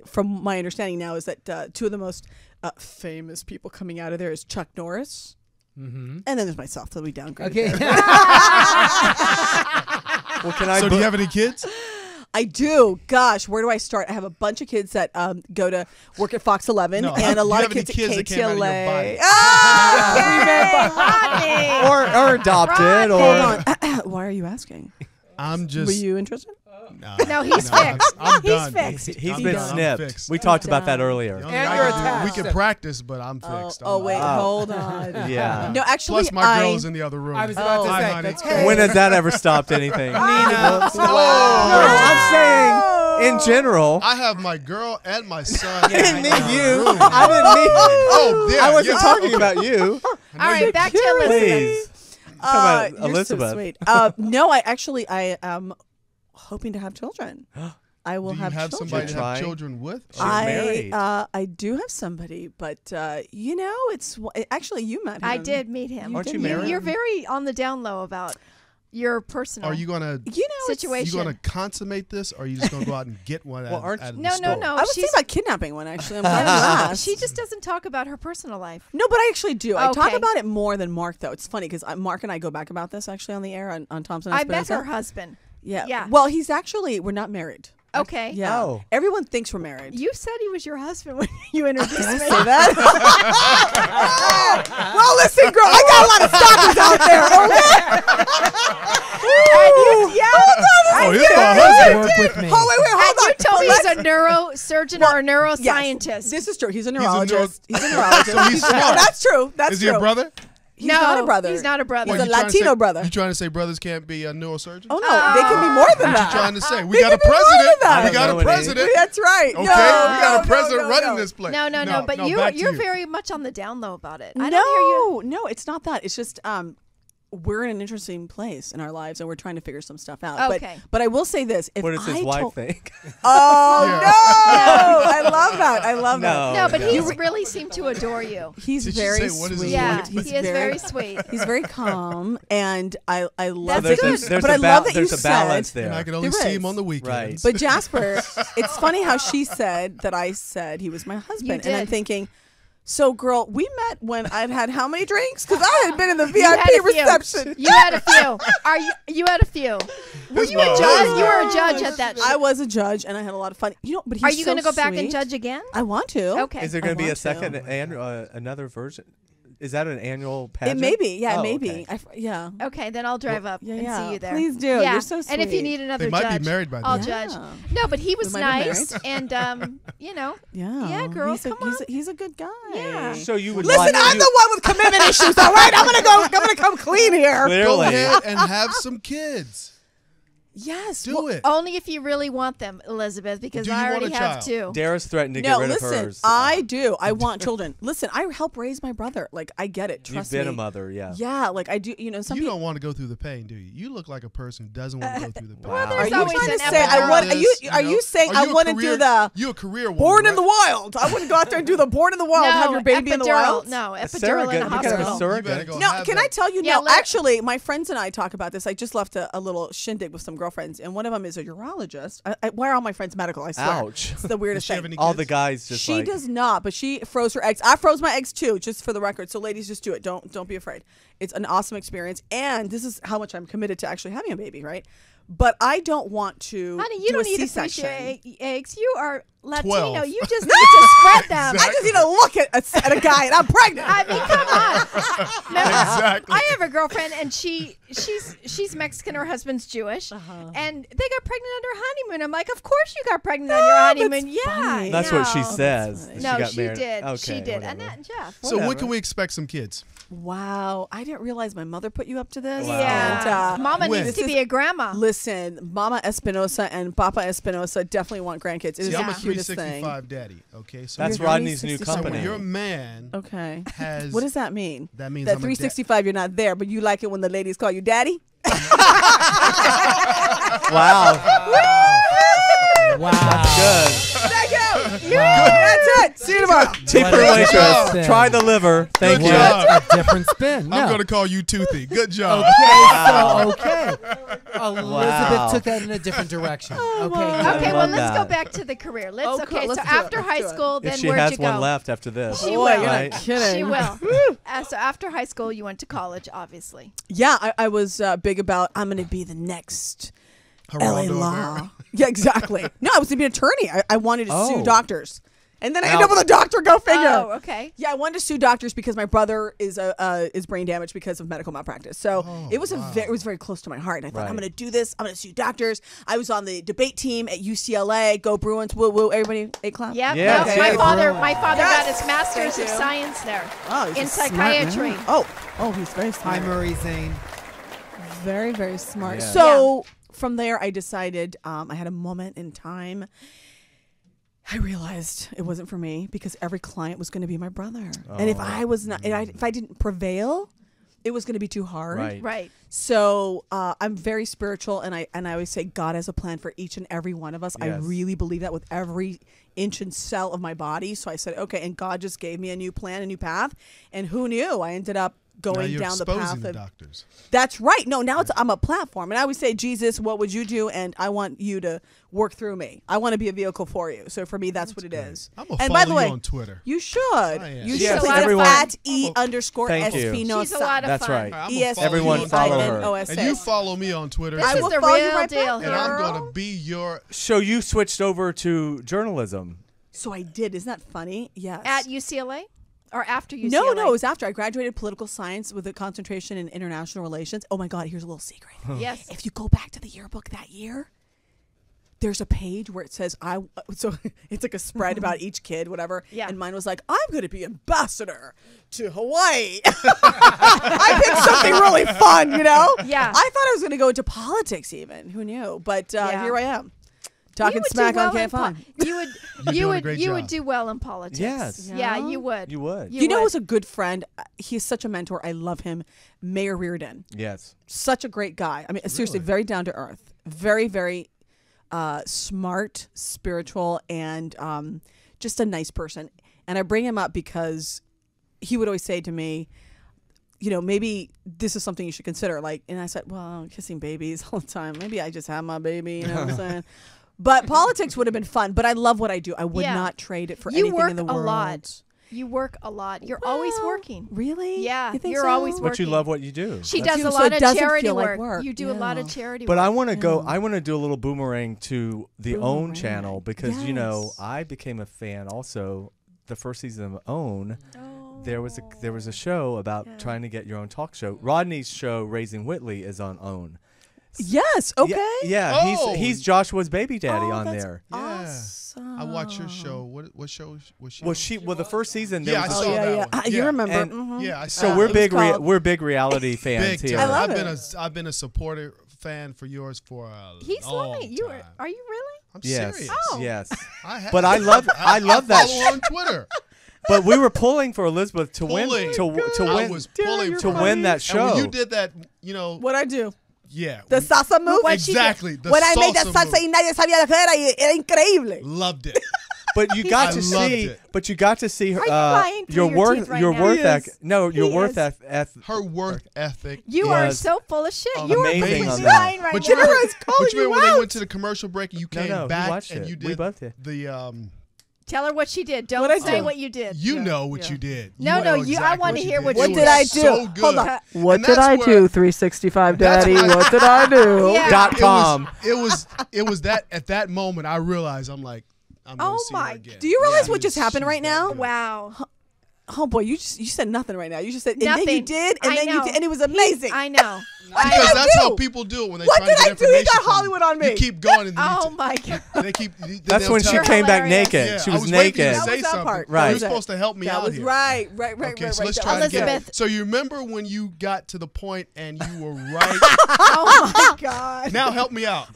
from my understanding now is that 2 of the most famous people coming out of there is Chuck Norris. Mm-hmm. And then there's myself. So we downgraded. Okay. Well, can I? So do you have any kids? I do. Gosh, where do I start? I have a bunch of kids that go to work at Fox 11 and a lot of kids at KTLA. Or adopted, or Hold on. Why are you asking? I'm just. Were you interested? No, he's fixed. I'm He's done. fixed. he's I'm been done. I'm snipped. fixed. We talked about that earlier. The only And thing you're I can do- attached. We can practice, but I'm fixed. Oh, I'm wait, out. hold on. Yeah. No, actually, Plus, my girl's in the other room. I was about to Hi, say, honey. that's great. When has that ever stopped anything? Nina. I'm saying, in general. I have my girl and my son. I didn't mean you. room. I didn't mean. Oh, yeah. I wasn't yeah. talking about you. All right, back to Elizabeth. Please. Talk about you're Elizabeth. so sweet. No, I am hoping to have children. I will Do you have have children. somebody to have Trying? children with? She's married. I do have somebody, but it's actually you met him. I did meet him. Aren't you married? You're very on the down low about your personal Are you gonna? situation. You gonna consummate this, or are you just gonna go out and get one? Well, out, aren't out of No, the no, store? no. I was thinking about kidnapping one actually. I'm glad you asked. She just doesn't talk about her personal life. No, but I actually do. I talk Okay. about it more than Mark, though. It's funny because Mark and I go back about this actually on the air on Thompson. I met Espinosa. her husband. Yeah. Yeah. Well, we're not married. Okay. Yeah. Oh. Everyone thinks we're married. You said he was your husband when you introduced me. Say that? Well, listen, girl, I got a lot of stalkers out there. Oh, he's my husband. Work with me. Oh, wait, And hold on. you told me he's a neurosurgeon or a neuroscientist. Yes, this is true. He's a neuro- neurologist. He's a neurologist. So he's No, smart. that's true. That's Is true. he a brother? He's no, not a brother. He's not a brother. He's What, a you trying to Latino say- brother. You trying to say brothers can't be neurosurgeons? Oh, no. They can be more than What that. you trying to say? We They got a can be more than president. that. We got a I don't know president. That's right. Okay, No, we got no, a president no, running no. this place. No. But back to you're you. very much on the down low about it. I don't hear you. No, it's not that. It's just we're in an interesting place in our lives, and we're trying to figure some stuff out. Okay. But I will say this: if What does his I wife told- think? Oh Yeah. no! I love that. I love that. No, but no. he really seemed to adore you. He's Did she very say, what is sweet. his Yeah, wife he is very sweet. He's very calm, and I love That's that. good. There's But a I love that you there's a balance said. And I there. can only There see is. him on the weekends. Right. But Jasper, it's funny how she said that I said he was my husband, and I'm did. thinking. So, girl, we met when I'd had how many drinks? Because I had been in the You had VIP a few. reception. You had a few. You had a few. Were This you a mom. judge? You were a judge at that. I was a judge, and I had a lot of fun. But he's Are you going to go back and sweet. judge again? I want to. Okay. Is there going to be a want to. second and another version? Is that an annual It pageant? may be. Yeah, Oh, it may be. okay. Yeah. Okay, then I'll drive up Yeah, and yeah. see you there. Please do. Yeah. You're so And if you sweet. need another They might judge, be married by I'll then. judge. Yeah. No, but he was We might be nice, and Yeah. Yeah, girl, He's come on. He's a good guy. Yeah. So you would Listen, like I'm the one with commitment issues. All right, I'm gonna come clean here. Go clearly. ahead and have some kids. Yes. Do well, it. only if you really want them, Elizabeth, because Do you I want already a have child? two. Dara's threatened to No, get rid listen. of hers. I do. I want children. Listen, I help raise my brother. Like I get it. You've Trust been me. a mother, yeah. Yeah, like I do. Some You people. don't want to go through the pain, do you? You look like a person who doesn't want to go through the pain. Well, Are there's you always trying to an say I epidural. want? Are you? Are know? you saying Are I you a want to do career- the You a career woman, born in right? the wild? I wouldn't go out there and do the born in the wild. No, have your baby in the epidural. wild. No, A epidural surrogate. in a You could have a hospital. You better surrogate. go No, have can that. I tell you? Yeah, No, let- actually, my friends and I talk about this. I just left a little shindig with some girlfriends, and one of them is a urologist. Why are all my friends medical? I swear. Ouch. It's the weirdest Does she have thing. any All kids? the guys just She like, does not, but she froze her eggs. I froze my eggs too, just for the record. So ladies, just do it. Don't be afraid. It's an awesome experience, and this is how much I'm committed to actually having a baby, right? But I don't want to. Honey, you do don't a need to C-section. fish your eggs. You are Latino. 12. You just need to spread them. I just need to look at a guy, and I'm pregnant. I mean, come on. Remember, Exactly. I have a girlfriend, and she's Mexican. Her husband's Jewish, and they got pregnant on their honeymoon. I'm like, of course you got pregnant on your honeymoon. Yeah, funny. That's what she no. says. funny. No, got she married. did. Okay, she did. whatever. Annette and Jeff. So when Whatever. can we expect some kids? Wow, I didn't realize my mother put you up to this. Wow. Yeah, And, Mama when? needs to be a grandma. Listen, Mama Espinosa and Papa Espinosa definitely want grandkids. It is See, I'm the a cutest thing. 365 daddy. Okay, so That's You're Rodney's new 365. so company. when your man Okay. has What does that mean? that means That I'm a 365, you're not there, but you like it when the ladies call you daddy? Wow. Wow. Good. Thank you. That's it. right. See you tomorrow. Cheaper What a waitress. different spin. Try the liver. Thank Good you. job. A different spin. No. I'm going to call you Toothy. Good job. Okay. Elizabeth took that in a different direction. Okay. Okay, well, love let's go that. back to the career. Let's Oh, cool. okay. Let's So do it. after Let's high do it. school, If then she where'd has you go? one left after this. She Boy, will. you're Right. not kidding. She will. So after high school, you went to college, obviously. Yeah, I was big about I'm going to be the next LA Geraldo Law. Rivera. Yeah, exactly. No, I was going to be an attorney. I wanted to sue Oh. doctors. And then I Now- ended up with a doctor. Go figure. Oh, okay. Yeah, I wanted to sue doctors because my brother is brain damaged because of medical malpractice. So it was it was very close to my heart. And I thought, I'm Right. going to do this. I'm going to sue doctors. I was on the debate team at UCLA. Go Bruins! Woo woo! Everybody, a clap. Yep. Yeah, no, okay. my father Yes. got his master's Thank of you. science there Oh, he's in a smart psychiatry. man. Oh, he's very Hi, smart. Murray Zane. Very, very smart. Yeah. So from there, I decided I had a moment in time. I realized it wasn't for me because every client was going to be my brother, and if I was not, if I didn't prevail, it was going to be too hard. Right. Right. So I'm very spiritual, and I always say God has a plan for each and every one of us. I Yes. really believe that with every inch and cell of my body. So I said, okay, and God just gave me a new plan, a new path, and who knew? I ended up Now going you're down the exposing path the of. doctors. That's right. No, now I'm a platform, and I always say, Jesus, what would you do? And I want you to work through me. I want to be a vehicle for you. So for me, that's what it is. I'm going to And follow by the way, you on Twitter. you should. am. You She's should. a lot of everyone- fun. At _. Thank you. Espinosa. She's a lot of That's fun. right. I'm gonna follow Everyone you on follow Twitter. her. ESPNOSA. And you follow me on Twitter. This I is will the follow you real right deal back. here. and I'm girl. going to be your... So you switched over to journalism. So I did. Isn't that funny? Yes. At UCLA or after UCLA? No, it was after I graduated political science with a concentration in international relations. Oh my God, here's a little secret. Yes. If you go back to the yearbook that year, there's a page where it says so it's like a spread about each kid, whatever. Yeah. And mine was like, I'm going to be ambassador to Hawaii. I picked something really fun, you know? Yeah. I thought I was going to go into politics even. Who knew? But Yeah. here I am. You Talking would do smack well on in KFI. You would. You're you doing a would. great You job. would do well in politics. Yes. Yeah, you would. You would. You know would. who's a good friend? He's such a mentor. I love him. Mayor Reardon. Yes. Such a great guy. I mean, seriously, very down to earth. Very, very smart, spiritual, and just a nice person. And I bring him up because he would always say to me, you know, maybe this is something you should consider. Like, and I said, well, I'm kissing babies all the time. Maybe I just have my baby. You know what I'm saying? But politics would have been fun. But I love what I do. I would Yeah. not trade it for You anything work in the a world. lot. You work a lot. You're always Well, working. Really? Yeah, You think you're so? always But you working. love what you do. She That's- does a So lot it of doesn't charity feel like work. work. You do a lot of Yeah. charity But work. I want to go. I want to do a little boomerang to the OWN Boomerang. channel because you know Yes. I became a fan also. The first season of OWN, there was a show about trying to get your own talk show. Rodney's show, Raising Whitley, is on OWN. Yes. Okay. Yeah, Oh. he's Joshua's baby daddy Oh, on that's there. Yeah. Awesome. I watch your show. What show was she? Well, the first season there Yeah, I was saw a show. yeah, that yeah. one. You Yeah. remember? And- Mhm. Yeah, I So saw we're it was big called- we're big reality fans big here. time. I love I've been a supporter fan for yours for a He's long loving it. You time. are you really? I'm Yes, serious. Oh. yes. I have. But I love that. follow her on Twitter. But we were pulling for Elizabeth to win Pulling. to I win was pulling to win that And show. when you did that, you know, What I do? yeah, The salsa move. exactly. The When I made that salsa salsa move. y nadie sabía lo que era increíble. Loved it. But you got I to loved see. it. But you got to see her. Are you lying through your your worth. teeth right Your now? worth. He is. Your He worth. is. Her work ethic. You are Yes. so full of shit. Oh, You are amazing completely on that. lying right But now. you remember, Everyone's calling but you remember you when they out. went to the commercial break and you came no, he back watched and it. you We did both did. the Tell her what she did. Don't What'd I say do? what you did. you know what you did. No, You no, know you- I exactly wanna you hear did. what It you What did. did I was do? So good. Hold on. What And did that's I where- do? 365 That's Daddy. why- What did I do? Yeah. .com. It was that at that moment I realized I'm like I'm gonna Oh see my her again. Do you realize Yeah. what just happened right now? Wow. Oh boy, you said nothing right now. You just said and then you Nothing. did, and I then you know. did, and it was amazing. I know. What did Because I that's do? how people do it when they What try did to I get do? You got information from Hollywood on me. You keep going and then Oh you my god. they keep. then That's they'll when tell she you. came back hilarious. naked. Yeah, She I was was waiting naked. to That say was that something. part. Right. You were supposed to help me That out was here. right. Okay, so let's That try was to get Elizabeth. it. So you remember when you got to the point and you were right? Oh my god. Now help me out.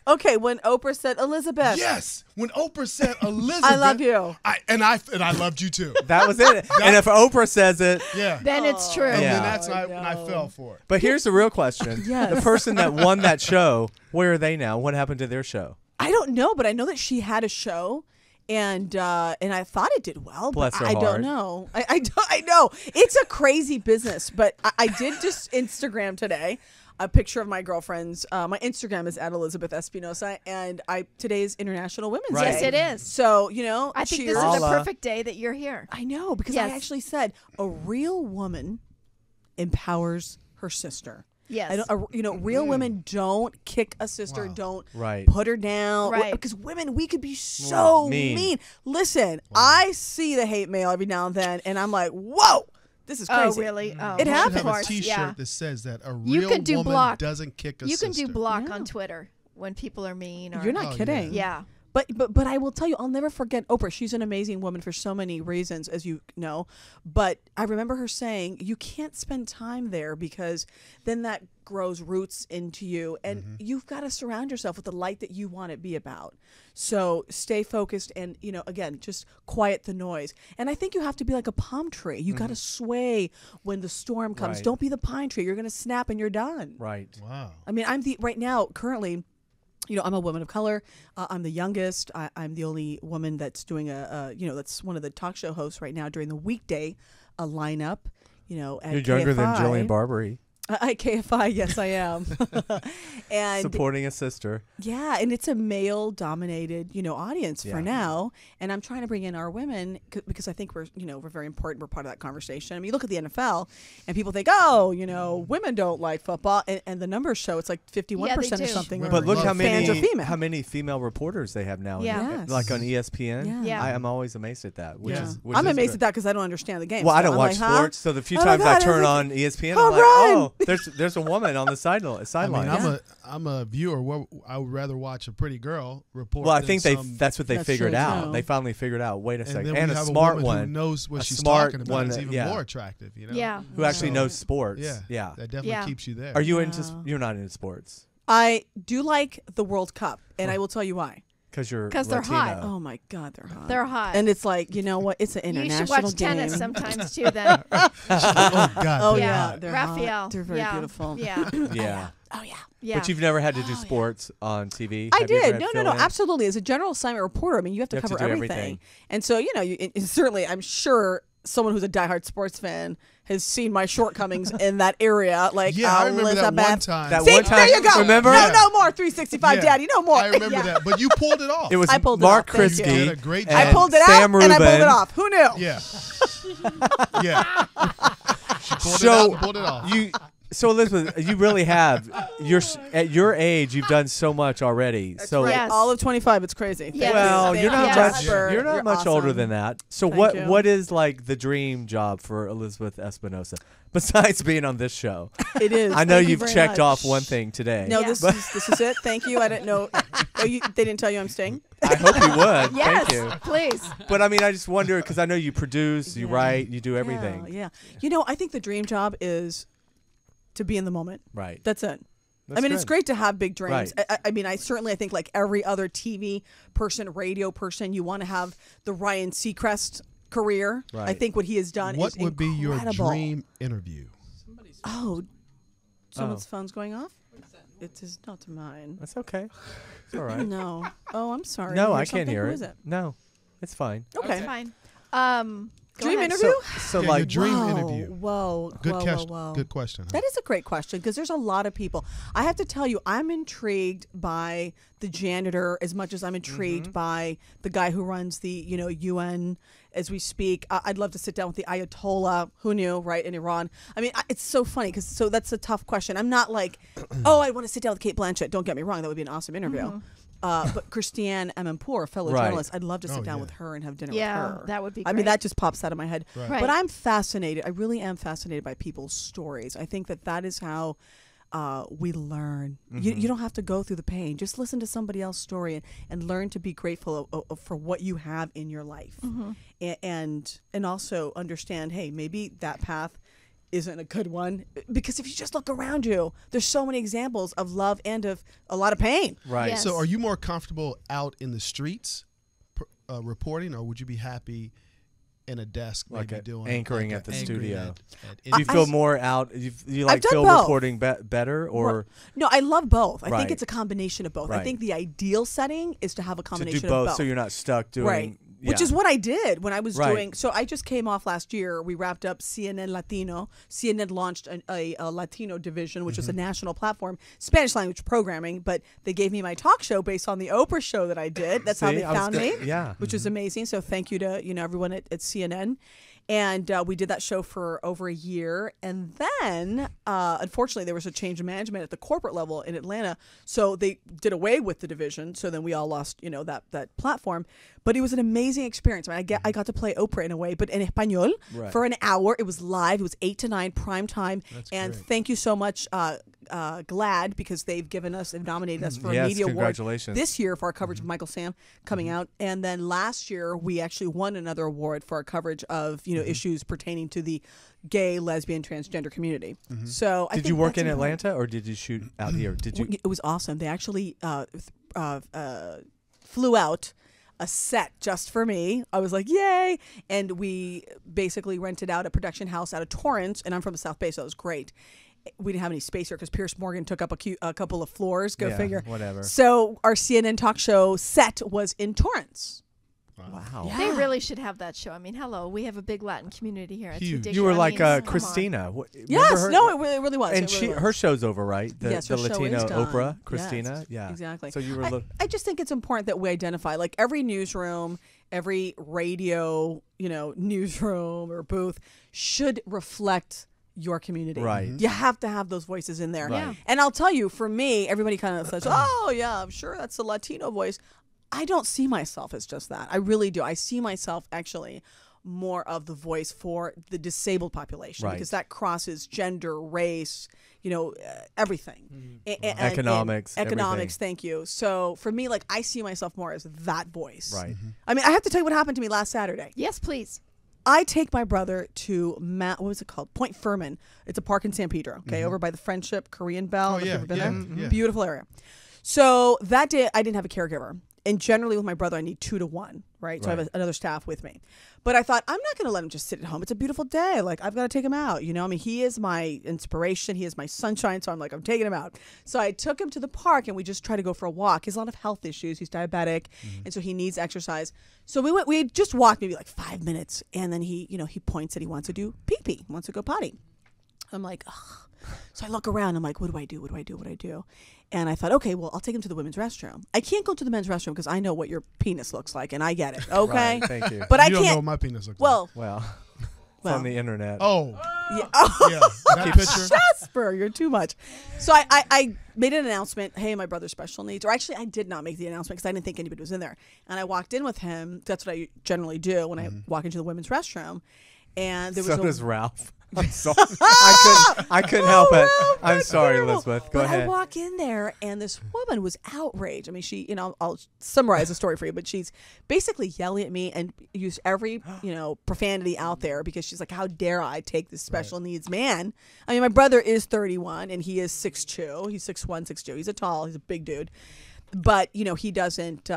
Okay. When Oprah said Elizabeth, Yes, when Oprah said Elizabeth, I love you. and I loved you too. That was it. And if Oprah says it, Yeah, Then it's true. and Yeah. then that's when I fell for it. but here's the real question: Yes. the person that won that show, where are they now? What happened to their show? I don't know, but I know that she had a show, and I thought it did well, Bless but her I heart. don't know. I know it's a crazy business, but I did just Instagram today a picture of my girlfriends. My Instagram is at Elizabeth Espinosa, and today is International Women's Right. Day. Yes, it is. So, you know, I think cheers. this is the Holla. perfect day that you're here. I know, because I Yes. actually said a real woman empowers her sister. Yes. I don't, you know, real women don't kick a sister, Wow. don't Right. put her down. Right. Because women, we could be so Mean. mean. Listen, I see the hate mail every now and then, and I'm like, whoa, this is crazy. Oh, really? Oh, It You should happens. have Of a course, T-shirt yeah. that says that a You real could do woman block. doesn't kick a You sister. can do block Yeah. on Twitter when people are mean. Or, You're not Oh, kidding. Yeah. But I will tell you, I'll never forget Oprah. She's an amazing woman for so many reasons, as you know. But I remember her saying, you can't spend time there because then that grows roots into you. And you've got to surround yourself with the light that you want it to be about. So stay focused and, you know, again, just quiet the noise. And I think you have to be like a palm tree. You got to sway when the storm comes. Right. Don't be the pine tree. You're going to snap and you're done. Right. Wow. I mean, right now, currently, you know, I'm a woman of color. I'm the youngest. I'm the only woman that's doing you know, that's one of the talk show hosts right now during the weekday lineup. You know, at You're younger than KFI. Jillian Barbary. At KFI, yes, I am. And Supporting a sister. yeah, and it's a male-dominated, you know, audience Yeah. for now. And I'm trying to bring in our women because I think we're very important. We're part of that conversation. I mean, you look at the NFL, and people think, oh, you know, women don't like football, and the numbers show it's like 51% or do. something. Women But look love how fans many are female. female reporters they have now. Yeah. Yes. Like on ESPN. Yeah. Yeah. I am always amazed at that. Which Yeah. is which I'm is amazed good. at that because I don't understand the game. Well, I So don't I'm watch like, huh? sports, so the few Oh my times I God, turn it's on ESPN, home I'm like, run. oh, there's a woman on the sideline. I mean, Yeah. I'm a viewer. I would rather watch a pretty girl report. Well, I than think some, that's what they That's figured true, out. too. They finally figured out. Wait a and second, then and we a have smart a woman one who knows what a she's smart talking about. one It's that- even yeah. more attractive. You know. Yeah. who actually So, knows sports. Yeah. Yeah. That definitely Yeah. keeps you there. Are you into? Yeah. You're not into sports I do like the World Cup, and I will tell you why. because you're 'Cause they're Latino. hot. Oh my God, they're hot. They're hot. and it's like, you know what? It's an you international should watch game. tennis sometimes too. Then oh God. Oh they're yeah, hot. they're Raphael. hot. They're very yeah. beautiful. Yeah. Yeah. Oh yeah. Yeah. But you've never had to do Oh, yeah. sports on TV. I Have you ever did. had No, fill-in? absolutely. As a general assignment reporter, I mean, you have to You have to cover do everything. everything. And so, you know, certainly, I'm sure someone who's a diehard sports fan has seen my shortcomings in that area. Like, Yeah, I remember that Elizabeth. one time. That See, one time- there you go. remember? No, Yeah. no more 365 Yeah. Daddy. No more. I remember Yeah. that, but you pulled it off. It was I pulled it Mark off. Thank you. Chrystee. You did a great and job. I pulled it Sam out and I pulled Rubin. it off. Who knew? Yeah. Yeah. She pulled it So out and pulled it off. So Elizabeth, you really have. At your age, you've done so much already. So Right. Yes. All of 25. It's crazy. Yes. well, Thank you're not you, much. Jasper. You're not much older awesome. than that. So Thank you. what is like the dream job for Elizabeth Espinosa besides being on this show? It is. I know Thank you you've very checked much. off one thing today. No, Yeah. this is it. Thank you. I didn't know. Oh, they didn't tell you I'm staying? I hope you would. Yes. Thank you. Please. But I mean, I just wonder because I know you produce, you Yeah. write, you do everything. Yeah. You know, I think the dream job is to be in the moment. Right. That's it. That's I mean, it's good. great to have big dreams. Right. I mean, I think like every other TV person, radio person, you want to have the Ryan Seacrest career. I Right. think what he has done What is would be your incredible. dream interview? Oh, someone's phone's going off? It is not mine. That's okay. It's all right. No. Oh, I'm sorry. No, You I hear can't something? hear Who it. is it? No, it's fine. Okay. It's fine. Go Dream ahead. interview? So Yeah, like, your dream Whoa, interview. Whoa. Good whoa, question. whoa, whoa. Good question. huh? That is a great question because there's a lot of people. I have to tell you, I'm intrigued by the janitor as much as I'm intrigued by the guy who runs the, UN as we speak. I'd love to sit down with the Ayatollah. Who knew, right, in Iran? I mean, it's so funny because that's a tough question. I'm not like, oh, I want to sit down with Kate Blanchett. Don't get me wrong, that would be an awesome interview. But Christiane Amanpour, fellow Right. journalist, I'd love to sit Oh, down yeah. with her and have dinner Yeah, with her. that would be I mean, great. that just pops out of my head. Right. But I'm fascinated. I really am fascinated by people's stories. I think that is how we learn. You don't have to go through the pain. Just listen to somebody else's story and learn to be grateful for what you have in your life, and also understand. Hey, maybe that path isn't a good one, because if you just look around you, there's so many examples of love and of a lot of pain. right. Yes. So, are you more comfortable out in the streets reporting, or would you be happy in a desk, like maybe doing anchoring like at the anchoring studio. at Do you feel more out? You like done feel both. recording better, or No, I love both. I Right. think it's a combination of both. I Right. think the ideal setting is to have a to combination do both, of both. so you're not stuck doing Right. Which yeah. is what I did when I was Right. doing. So I just came off last year. We wrapped up CNN Latino. CNN launched a Latino division, which was Mm-hmm. a national platform, Spanish language programming. But they gave me my talk show based on the Oprah show that I did. That's how See, they I was found go- me. yeah. Which was amazing. So thank you to everyone at CNN. And we did that show for over a year. And then, unfortunately, there was a change in management at the corporate level in Atlanta. So they did away with the division. So then we all lost, that platform. But it was an amazing experience. I mean, I got to play Oprah in a way, but in Espanol Right. for an hour. It was live. It was 8 to 9 prime time. great. Thank you so much, GLAD, because they've nominated us for a Yes, media award congratulations. this year for our coverage of Michael Sam coming out. And then last year, we actually won another award for our coverage of, issues pertaining to the gay, lesbian, transgender community. So I Did think you work that's in important. Atlanta, or did you shoot out here? Did you? It was awesome. They actually flew out a set just for me. I was like, yay. And we basically rented out a production house out of Torrance, and I'm from the South Bay, so it was great. We didn't have any space here because Pierce Morgan took up a couple of floors. Go Yeah, figure. whatever. So our CNN talk show set was in Torrance. Wow. They really should have that show. I mean, hello, we have a big Latin community here. It's Huge. ridiculous. You were I like mean, come on. Christina. Yes, her? no, it really was. And It really was. her show's over, right? The, Yes, the her show Latino is done. Oprah, Yes, Christina. Yeah, exactly. So you were. I just think it's important that we identify, like every newsroom, every radio, newsroom or booth should reflect your community. Right. You have to have those voices in there. Right. Yeah. And I'll tell you, for me, everybody kind of says, "Oh yeah, I'm sure that's the Latino voice." I don't see myself as just that. I really do. I see myself actually more of the voice for the disabled population, Right. because that crosses gender, race, everything. Economics, Economics, everything. thank you. So for me, like, I see myself more as that voice. Right. I mean, I have to tell you what happened to me last Saturday. Yes, please. I take my brother to what was it called? Point Furman. It's a park in San Pedro, okay, over by the Friendship Korean Bell. Oh, yeah, Have you ever been yeah, there? yeah. Beautiful area. So that day, I didn't have a caregiver. And generally with my brother, I need 2 to 1, right? So I have another staff with me. But I thought, I'm not going to let him just sit at home. It's a beautiful day. Like, I've got to take him out. I mean, he is my inspiration. He is my sunshine. So I'm like, I'm taking him out. So I took him to the park, and we just tried to go for a walk. He has a lot of health issues. He's diabetic. And so he needs exercise. So we just walked maybe like 5 minutes. And then he points that he wants to do pee-pee, wants to go potty. I'm like, ugh. So I look around. I'm like, what do I do? What do I do? What do I do? And I thought, okay, well, I'll take him to the women's restroom. I can't go to the men's restroom because I know what your penis looks like, and I get it. Okay, Right, thank you. but I You don't know can't. what my penis looks Well, Well, it's Well. on the internet. Oh, yeah. Oh, yeah. That picture. Jasper, you're too much. So I made an announcement. Hey, my brother's special needs. Or actually, I did not make the announcement because I didn't think anybody was in there. And I walked in with him. That's what I generally do when I walk into the women's restroom. And there was So a does Ralph. I'm sorry. I couldn't help it. I'm sorry, terrible. Elizabeth. Go But ahead. I walk in there, and this woman was outraged. I mean, she, I'll summarize the story for you, but she's basically yelling at me and used every, profanity out there because she's like, how dare I take this special needs man? I mean, my brother is 31, and he is 6'2". He's 6'1", 6'2". He's a big dude. But, he doesn't,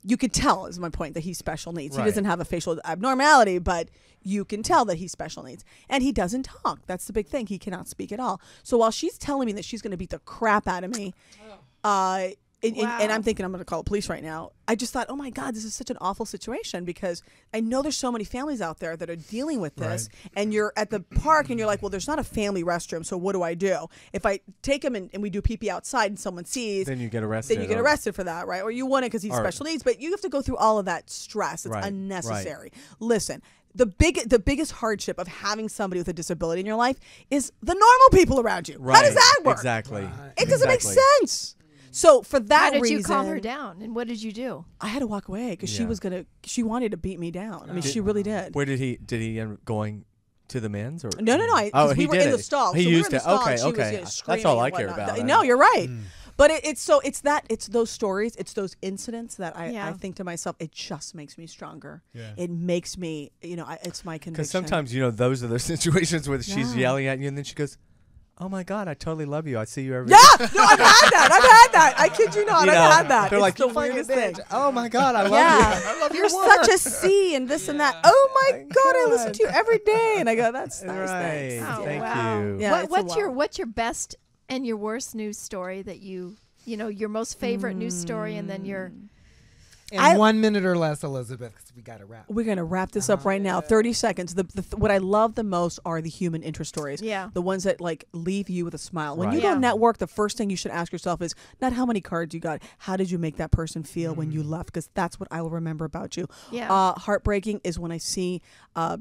you could tell, is my point, that he's special needs. Right. He doesn't have a facial abnormality, but you can tell that he's special needs. And he doesn't talk. That's the big thing. He cannot speak at all. So while she's telling me that she's going to beat the crap out of me, and I'm thinking I'm going to call the police right now, I just thought, oh my God, this is such an awful situation because I know there's so many families out there that are dealing with this. Right. And you're at the park and you're like, well, there's not a family restroom, so what do I do? If I take him and we do pee-pee outside and someone sees, then you get arrested. Then you get arrested for that, right? Or you want it because he's special needs, but you have to go through all of that stress. It's unnecessary. Right. Listen, the biggest hardship of having somebody with a disability in your life is the normal people around you. Right. How does that work? Exactly. Right. It doesn't make sense. So for that reason, how did you calm her down, and what did you do? I had to walk away because she wanted to beat me down. I mean, she really did. Where did he end up going to the men's or no? He we were did in the stall. He so used we were in the stall, okay. Was, That's all I care about. No, you're right. But it's those stories, it's those incidents that I think to myself, it just makes me stronger. Yeah. It makes me, it's my conviction. Because sometimes those are the situations where she's yelling at you, and then she goes, oh my God, I totally love you. I see you every Yeah, no, I've had that. I kid you not, I've had that. They're It's like, the you fucking weirdest thing. bitch. Oh my God, I love Yeah, you. I love you're your work. such a C and this and that. Oh my God, I listen to you every day, and I go, that's nice. Right. Thanks. Oh, Thank wow. you. Yeah, it's a What's your best and your worst news story that you know, your most favorite news story, and then your In 1 minute or less, Elizabeth, because we got to wrap. We're going to wrap this up right now. 30 seconds. What I love the most are the human interest stories. Yeah. The ones that like leave you with a smile. When Right. you go Yeah. network, the first thing you should ask yourself is not how many cards you got. How did you make that person feel when you left? Because that's what I will remember about you. Yeah. Heartbreaking is when I see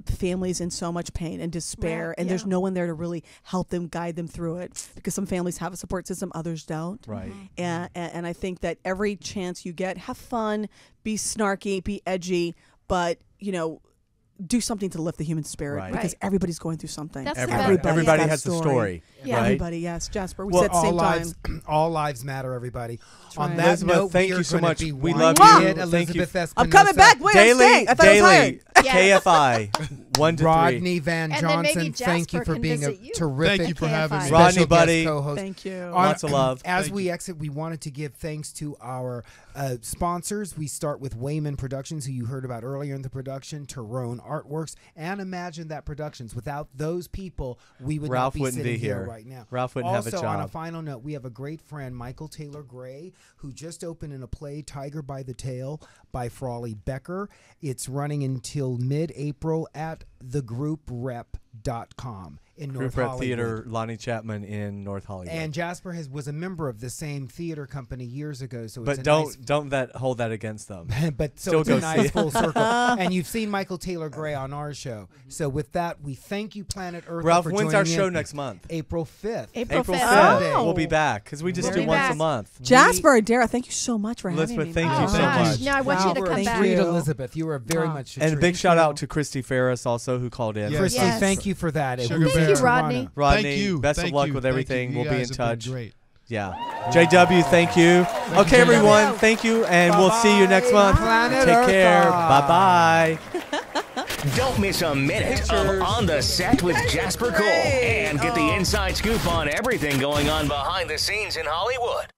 families in so much pain and despair, Right. and there's Yeah. no one there to really help them, guide them through it. Because some families have a support system, others don't. Right. And I think that every chance you get, have fun, be snarky, be edgy, but do something to lift the human spirit, Right. because everybody's going through something. That's the Everybody, best. everybody got has a story. Yeah. Right? Everybody, yes, Jasper. We Well, said at the same time. all lives matter, everybody. On right. that Elizabeth, note, thank we are you so gonna much. be We winding love you. it. Thank you. Elizabeth Espinosa. I'm coming back. Wait, I'm Daily, staying. I thought I was daily, hired. Yes. KFI, 1 to 3. Rodney Van And then maybe Johnson, thank you Jasper for can being a visit you. terrific Thank you for having me. KFI. Rodney, special buddy. guest co-host. Thank you. Lots of love. As Thank we you. exit, we wanted to give thanks to our sponsors. We start with Wayman Productions, who you heard about earlier in the production, Tyrone Artworks, and Imagine That Productions. Without those people, we would Ralph not be wouldn't sitting be here here. right now. Ralph wouldn't have a Also, on a job. final note, we have a great friend, Michael Taylor Gray, who just opened in a play, Tiger by the Tail, by Frawley Becker. It's running until mid-April at thegrouprep.com in North Group Rep Hollywood. Theater, Lonnie Chapman in North Hollywood. And Jasper was a member of the same theater company years ago, so it's but a don't hold that against them. nice, but so Still it's go a see nice it. full circle. And you've seen Michael Taylor Gray on our show. So with that, we thank you, Planet Earth. Ralph, for when's joining our in. show next month? April 5th. April April 5th. 5th. Oh. We'll be back because we just We'll do be once back. a month. Jasper and Dara, thank you so much for having Elizabeth, me. thank Oh, you so gosh. much. No, I want you to Wow, come thank back. Treat you. Elizabeth. You are very much a And a treat. big shout out to Chrystee Pharris also, who called in. Yes. Chrystee, Yes. thank you for that. It Sugar was Bear. Thank you, an honor. Rodney. Rodney, Thank you. best Thank of luck you. with Thank everything. you. We'll You be in guys have been touch. Great. Yeah. JW, thank you. Okay, everyone, thank you, and we'll see you next month. Planet Take Earth. care. Bye-bye. Don't miss a minute of On the Set with Jasper Cole and get the inside scoop on everything going on behind the scenes in Hollywood.